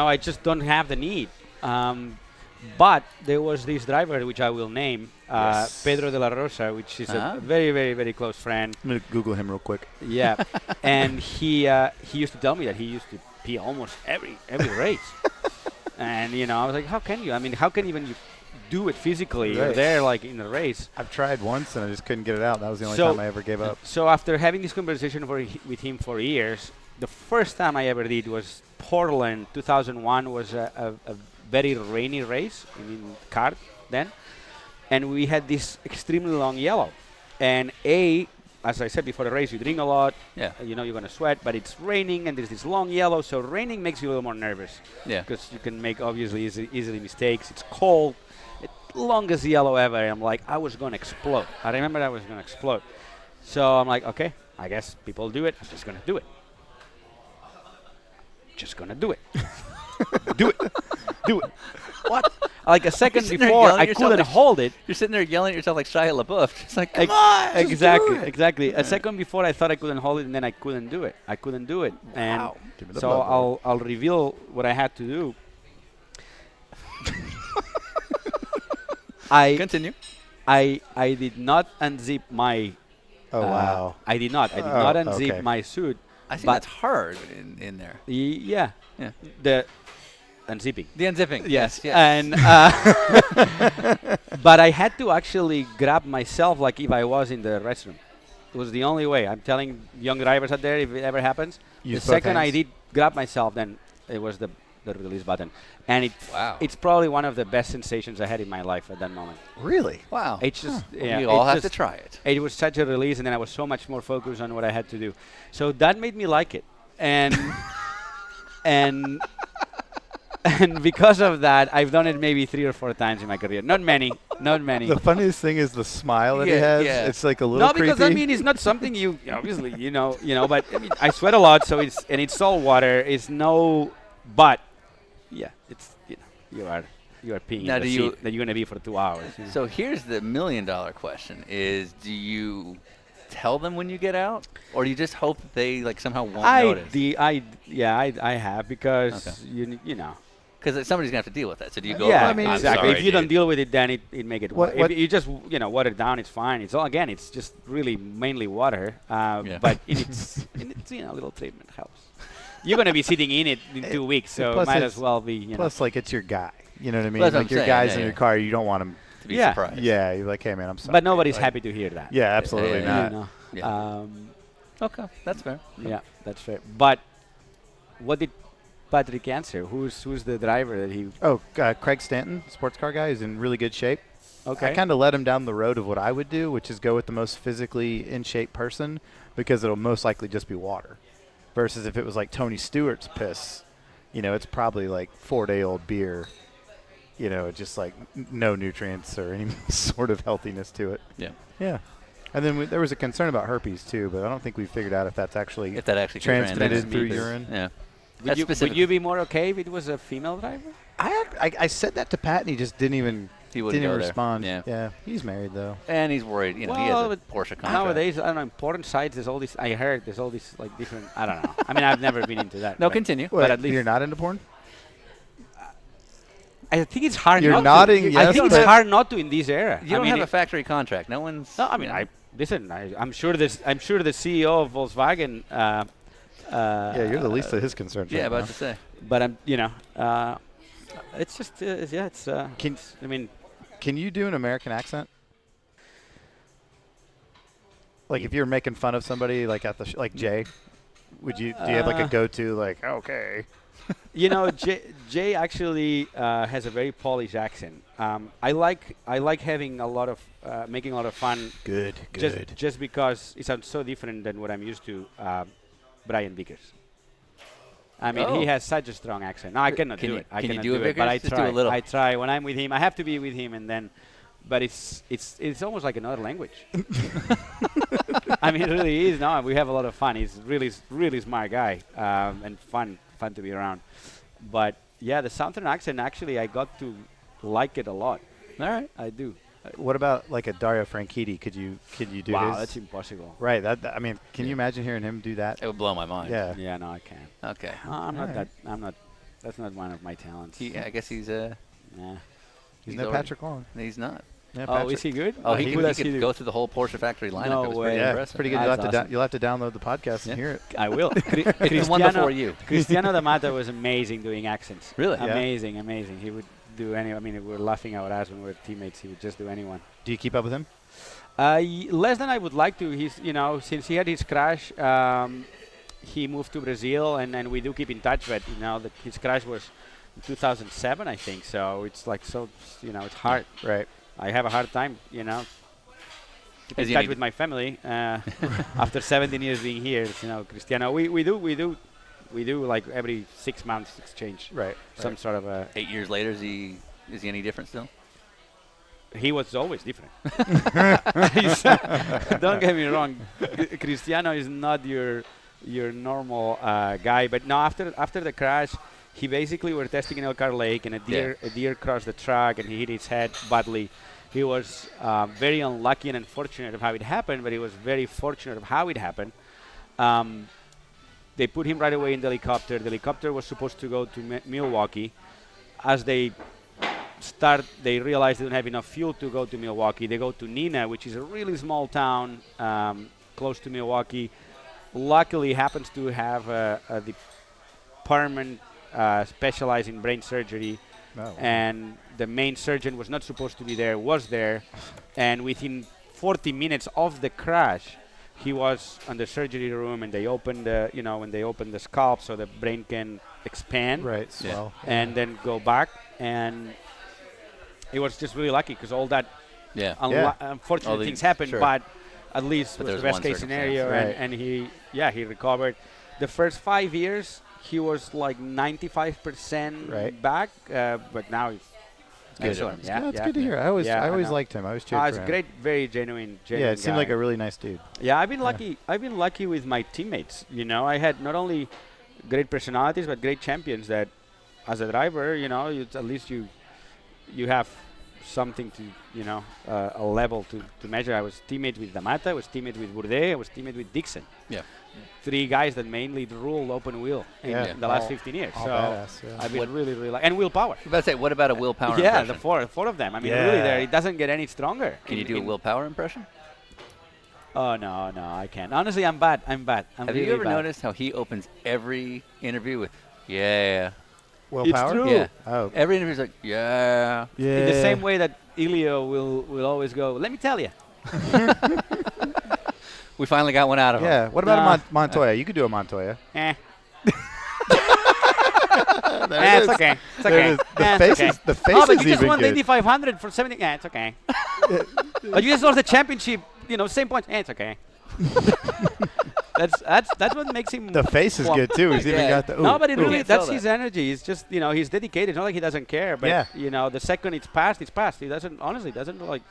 I just don't have the need. But there was this driver, which I will name, Yes. Pedro de la Rosa, which is Uh-huh. a very, very, very close friend. I'm going to Google him real quick. Yeah, and he used to tell me that he used to pee almost every race. And I was like, how can you? I mean, how can even you do it physically? You're Right. there like in a race. I've tried once and I just couldn't get it out. That was the only So- time I ever gave up. So after having this conversation with him for years, the first time I ever did was Portland 2001 was a very rainy race in kart then, and we had this extremely long yellow. And as I said before the race, you drink a lot, Yeah. you're going to sweat, but it's raining and there's this long yellow, so raining makes you a little more nervous Yeah. because you can make obviously easily mistakes. It's cold, longest yellow ever. I'm like, I was going to explode. I remember I was going to explode. So I'm like, okay, I guess people do it. I'm just going to do it. Just going to do it. Do it. Do it. What? Like a second sitting there before, yelling I at yourself couldn't like hold it. You're sitting there yelling at yourself like Shia LaBeouf. Just like, come Ex- on. just do Exactly, it. exactly. A second before, I thought I couldn't hold it, and then I couldn't do it. I couldn't do it. And Wow. Give me the so blood, boy. I'll reveal what I had to do. I Continue. I did not unzip my. Oh wow. I did not. I did Oh, not unzip okay. my suit. I think But- that's hard in there. Yeah. Yeah. The unzipping. The unzipping. Yes. Yes. And but I had to actually grab myself like if I was in the restroom. It was the only way. I'm telling young drivers out there, if it ever happens, Use the both second I hands. did grab myself, then it was the release button, and Wow. it's probably one of the best sensations I had in my life at that moment. Really? Wow. It's just yeah, we all it's have to just- try it. It was such a release, and then I was so much more focused on what I had to do. So that made me like it, and and and because of that, I've done it maybe 3 or 4 times in my career. Not many, not many. The funniest thing is the smile that he Yeah, has. yeah. It's like a little No, because creepy. I mean, it's not something you obviously you know. But I mean, I sweat a lot, so it's salt water. It's no, but yeah, it's you are peeing Now in the do you- seat that you're gonna be for 2 hours. You know? So here's the $1 million question: is do you tell them when you get out, or do you just hope that they like somehow won't notice? I have because Okay. you know. Because somebody's gonna have to deal with that. So do you go? Yeah, like, I'm exactly. sorry, If you don't dude." deal with it, then it make it. What- If what- you just water it down, it's fine. It's all again. It's just really mainly water. Yeah. But it's a little treatment helps. You're gonna be sitting in it in 2 weeks, so plus might it's- as well be. You know. Plus, like, it's your guy. You know what I mean? That's what Like I'm your saying, guys yeah, in yeah. your car, you don't want him. To be Yeah. surprised. Yeah, you're like, hey man, I'm sorry. But nobody's Like, happy to hear that. Yeah, absolutely Yeah, not. You know. Yeah. Um, Okay, that's fair. yeah, that's fair. But what did Patrick answer? Who's the driver that he? Oh, Craig Stanton, sports car guy, is in really good shape. Okay. I kind of led him down the road of what I would do, which is go with the most physically in shape person because it'll most likely just be water. Versus if it was like Tony Stewart's piss, it's probably like 4-day-old beer. Just like no nutrients or any sort of healthiness to it. Yeah. Yeah. And then there was a concern about herpes too, but I don't think we figured out if that's actually If that actually transmitted transmits through because- urine. Yeah. Would That's you, specific. would you be more okay if it was a female driver? I said that to Pat, and he just didn't even He wouldn't go there. respond. Yeah. He's married though. And he's worried. He Well, has a but Porsche contract. Nowadays, I don't know. Important sites. There's all this. I heard there's all this like different. I don't know. I mean, I've never been into that. No, but continue. What, at least- you're not into porn? I think it's hard. You're not nodding To. yes, I think it's but- hard not to in this era. You I don't mean, have a factory contract. No one's. No, I mean, listen. I'm sure this. I'm sure the CEO of Volkswagen. Yeah, you're the least of his concerns. Yeah, right about now. to say. But I'm. It's just. Yeah. It's. Can- I mean. Can you do an American accent? Like if you're making fun of somebody, like at the like Jay, do you have like a go-to like okay? Jay actually has a very Polish accent. I like having a lot of making a lot of fun. Good, Just because it sounds so different than what I'm used to. Brian Vickers. I mean, Oh. he has such a strong accent. No, I cannot Can do you- it. I can you cannot do a it, but I Vickers? Just do a try. little. I try when I'm with him. I have to be with him, and then. But it's almost like another language. I mean, it really is. No, we have a lot of fun. He's really smart guy and fun to be around. But yeah, the Southern accent actually, I got to like it a lot. All right. I do. What about like a Dario Franchitti? Could you do Wow, his? that's impossible. Right. I mean, can you imagine hearing him do that? It would blow my mind. Yeah. Yeah, no, I can't. Okay. I'm not Alright. that. I'm not. That's not one of my talents. I guess he's Nah. He's He's no already- Patrick Long. he's not. Yeah, Oh, Patrick. is he good? Oh, he Who does could do? go through the whole Porsche factory lineup. No It was way. pretty Yeah, impressive. it's pretty good. That's You'll have to download the podcast Yeah. and hear it. I will. He's one before you. Cristiano D'Amato was amazing doing accents. Really? Yeah. Amazing. He would do any. I mean, we were laughing our ass when we were teammates. He would just do anyone. Do you keep up with him? Less than I would like to. He's, since he had his crash, he moved to Brazil, and we do keep in touch. But his crash was in 2007, I think. So it's like it's hard. Right. I have a hard time, keep Is in he touch any- with my family after 17 years being here. Cristiano, we do like every 6 months exchange Right. some sort of a. 8 years later, is he any different still? He was always different. Don't get me wrong, Cristiano is not your normal guy. But no, after the crash, He basically were testing in Elkhart Lake, and a deer crossed the track, and he hit his head badly. He was very unlucky and unfortunate of how it happened, but he was very fortunate of how it happened. They put him right away in the helicopter. The helicopter was supposed to go to Milwaukee. As they realized they didn't have enough fuel to go to Milwaukee. They go to Neenah, which is a really small town close to Milwaukee. Luckily, happens to have a department specialized in brain surgery. Oh. And the main surgeon was not supposed to be there, was there. And within 40 minutes of the crash, he was on the surgery room, and they opened when they open the scalp so the brain can expand. Right, swell. And then go back. And he was just really lucky because all that unfortunate things happened, but at least it was the best case scenario. Right. And he recovered. The first 5 years, he was like 95% back, but now he's excellent. That's good to hear. I always liked him. I was cheering for him. It's great, very genuine Yeah, it seemed guy. like a really nice dude. Yeah, I've been lucky. I've been lucky with my teammates. I had not only great personalities but great champions that, as a driver, at least you have something to, a level to measure. I was teammate with D'Amata, I was teammate with Bourdais, I was teammate with Dixon. Yeah. 3 guys that mainly ruled open wheel in the last 15 years. All So badass, I've been really, really lucky. And willpower. I was about to say, what about a willpower Yeah, impression? the four of them. I mean, really, it doesn't get any stronger. Can you do a willpower impression? Oh, no, I can't. Honestly, I'm bad. I'm Have really you ever bad. noticed how he opens every interview with, yeah. Willpower? It's true. Yeah. Oh. Every interview's like, yeah. Yeah. In the same way that Elio will always go, let me tell you. We finally got one out of him. Yeah. What about a Montoya? You could do a Montoya. It's okay. It's okay. The face is Oh, even but you just won the good. Indy 500 for 70. Yeah, it's okay. But you just lost the championship, same points. Yeah, it's okay. That's what makes him. The face is good too. He's even got the. No, but it ooh. really, Can't tell that's his energy. He's just, he's dedicated. It's not like he doesn't care. But, the second it's passed, it's passed. He doesn't like.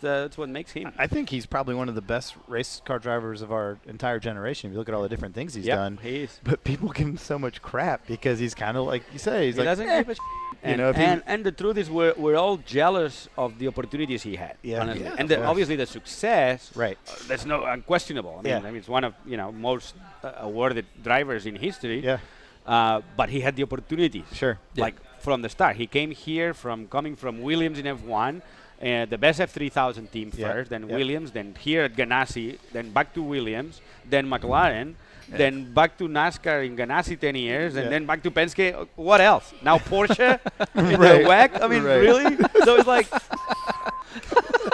That's what makes him. I think he's probably one of the best race car drivers of our entire generation. If you look at all the different things he's done. He is. But people give him so much crap because he's kind of like you say. He's He like, doesn't give a and the truth is, we're all jealous of the opportunities he had. Yeah. Honestly. Yeah, And of course. obviously the success. Right. That's no unquestionable. I mean, it's one of most awarded drivers in history. Yeah. But he had the opportunities. Sure. Like from the start, he came here coming from Williams in F1. The best F3000 team first, then Williams, then here at Ganassi, then back to Williams, then McLaren, then back to NASCAR in Ganassi 10 years, and then back to Penske. What else? Now Porsche in the WEC? I mean, really? So it's like...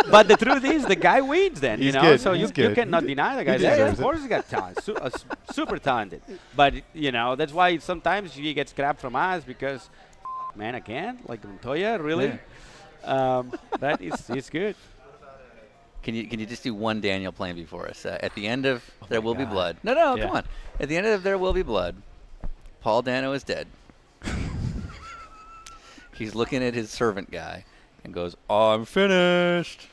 But the truth is, the guy wins then, Good. So He's you good. cannot deny the guy. deserves Of course he's got talent, super talented. But, that's why sometimes he gets crap from us because, man, again, like Montoya, really? Yeah. That is good. Can you just do one Daniel Plainview for us? At the end of There Will Be Blood. No, come on. At the end of There Will Be Blood, Paul Dano is dead. He's looking at his servant guy and goes, "I'm finished."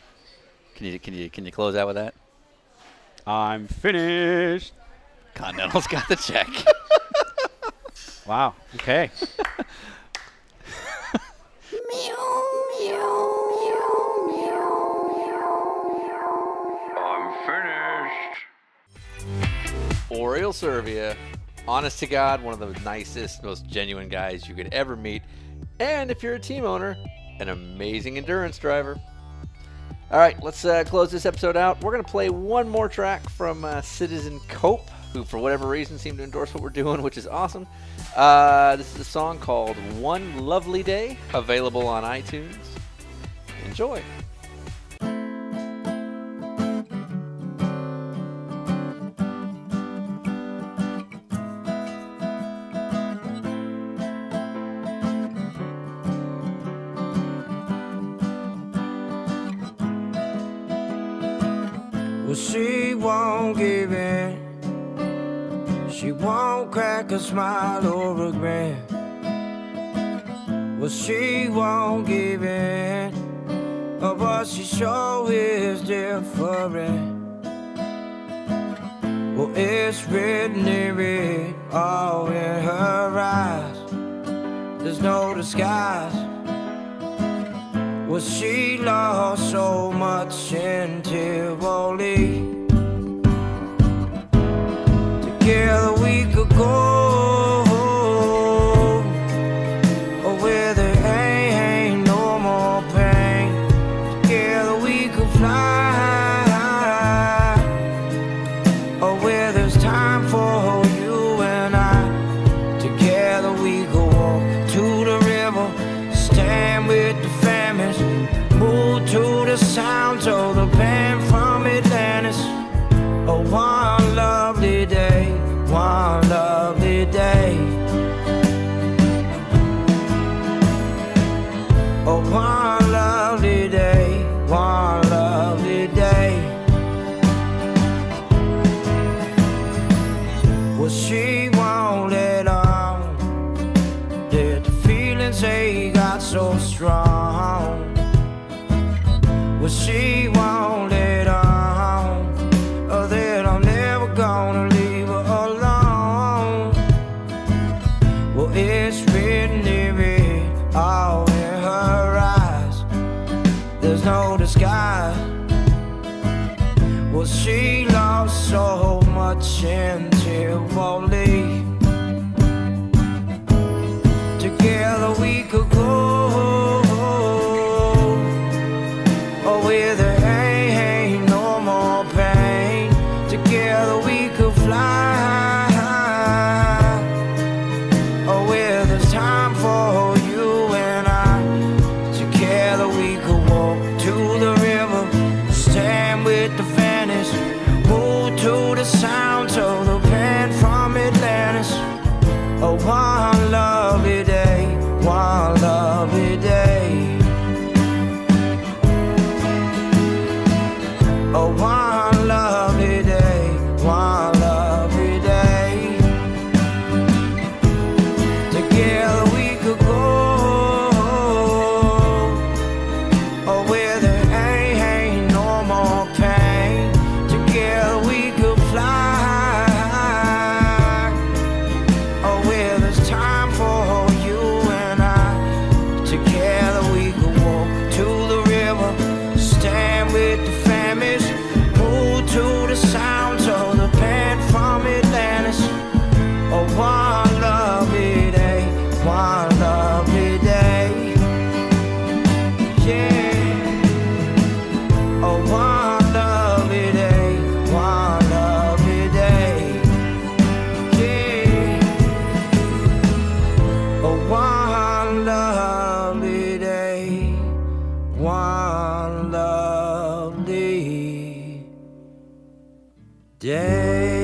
Can you close out with that? I'm finished. Continental's got the check. Wow. Okay. I'm finished. Oriol Servia, honest to God, one of the nicest, most genuine guys you could ever meet. And if you're a team owner, an amazing endurance driver. All right, let's close this episode out. We're going to play one more track from Citizen Cope, who for whatever reason seem to endorse what we're doing, which is awesome. This is a song called One Lovely Day, available on iTunes. Enjoy. Well, she won't give in. She won't crack a smile or a grin. Well, she won't give in. Oh, but she sure is different. Well, it's written in red all in her eyes. there's no disguise. Well, she lost so much in Tivoli. Together we could go where there ain't no more pain. Together we could fly where there's time for you and I. Together we could walk to the river, stand with the families, move to the sounds of the band from Atlantis. Oh, one lovely day, one lovely day. Oh, one lovely day, one lovely day. Well, she won't let on. Did the feelings they got so strong? Well, she won't let on. Oh, that I'm never gonna leave her alone. Well, it's written in red, all in her eyes. There's no disguise. Well, she lost so much in Tivoli. Together we could go where there ain't no more pain. Together we could fly where there's time for you and I. Together we could walk to the river, stand with the fannies, move to the sounds of the band from Atlantis. Oh, one lovely day, one lovely day. Oh, one lovely day, one lovely day. Together we could go where there ain't no more pain. Together we could fly where there's time for you and I. Together we could walk to the river, stand with the families, move to the sounds of the band from Atlantis. Oh, one lovely day, one lovely day. Yeah. Oh, one lovely day, one lovely day. Yeah. Oh, one lovely day, one lovely day.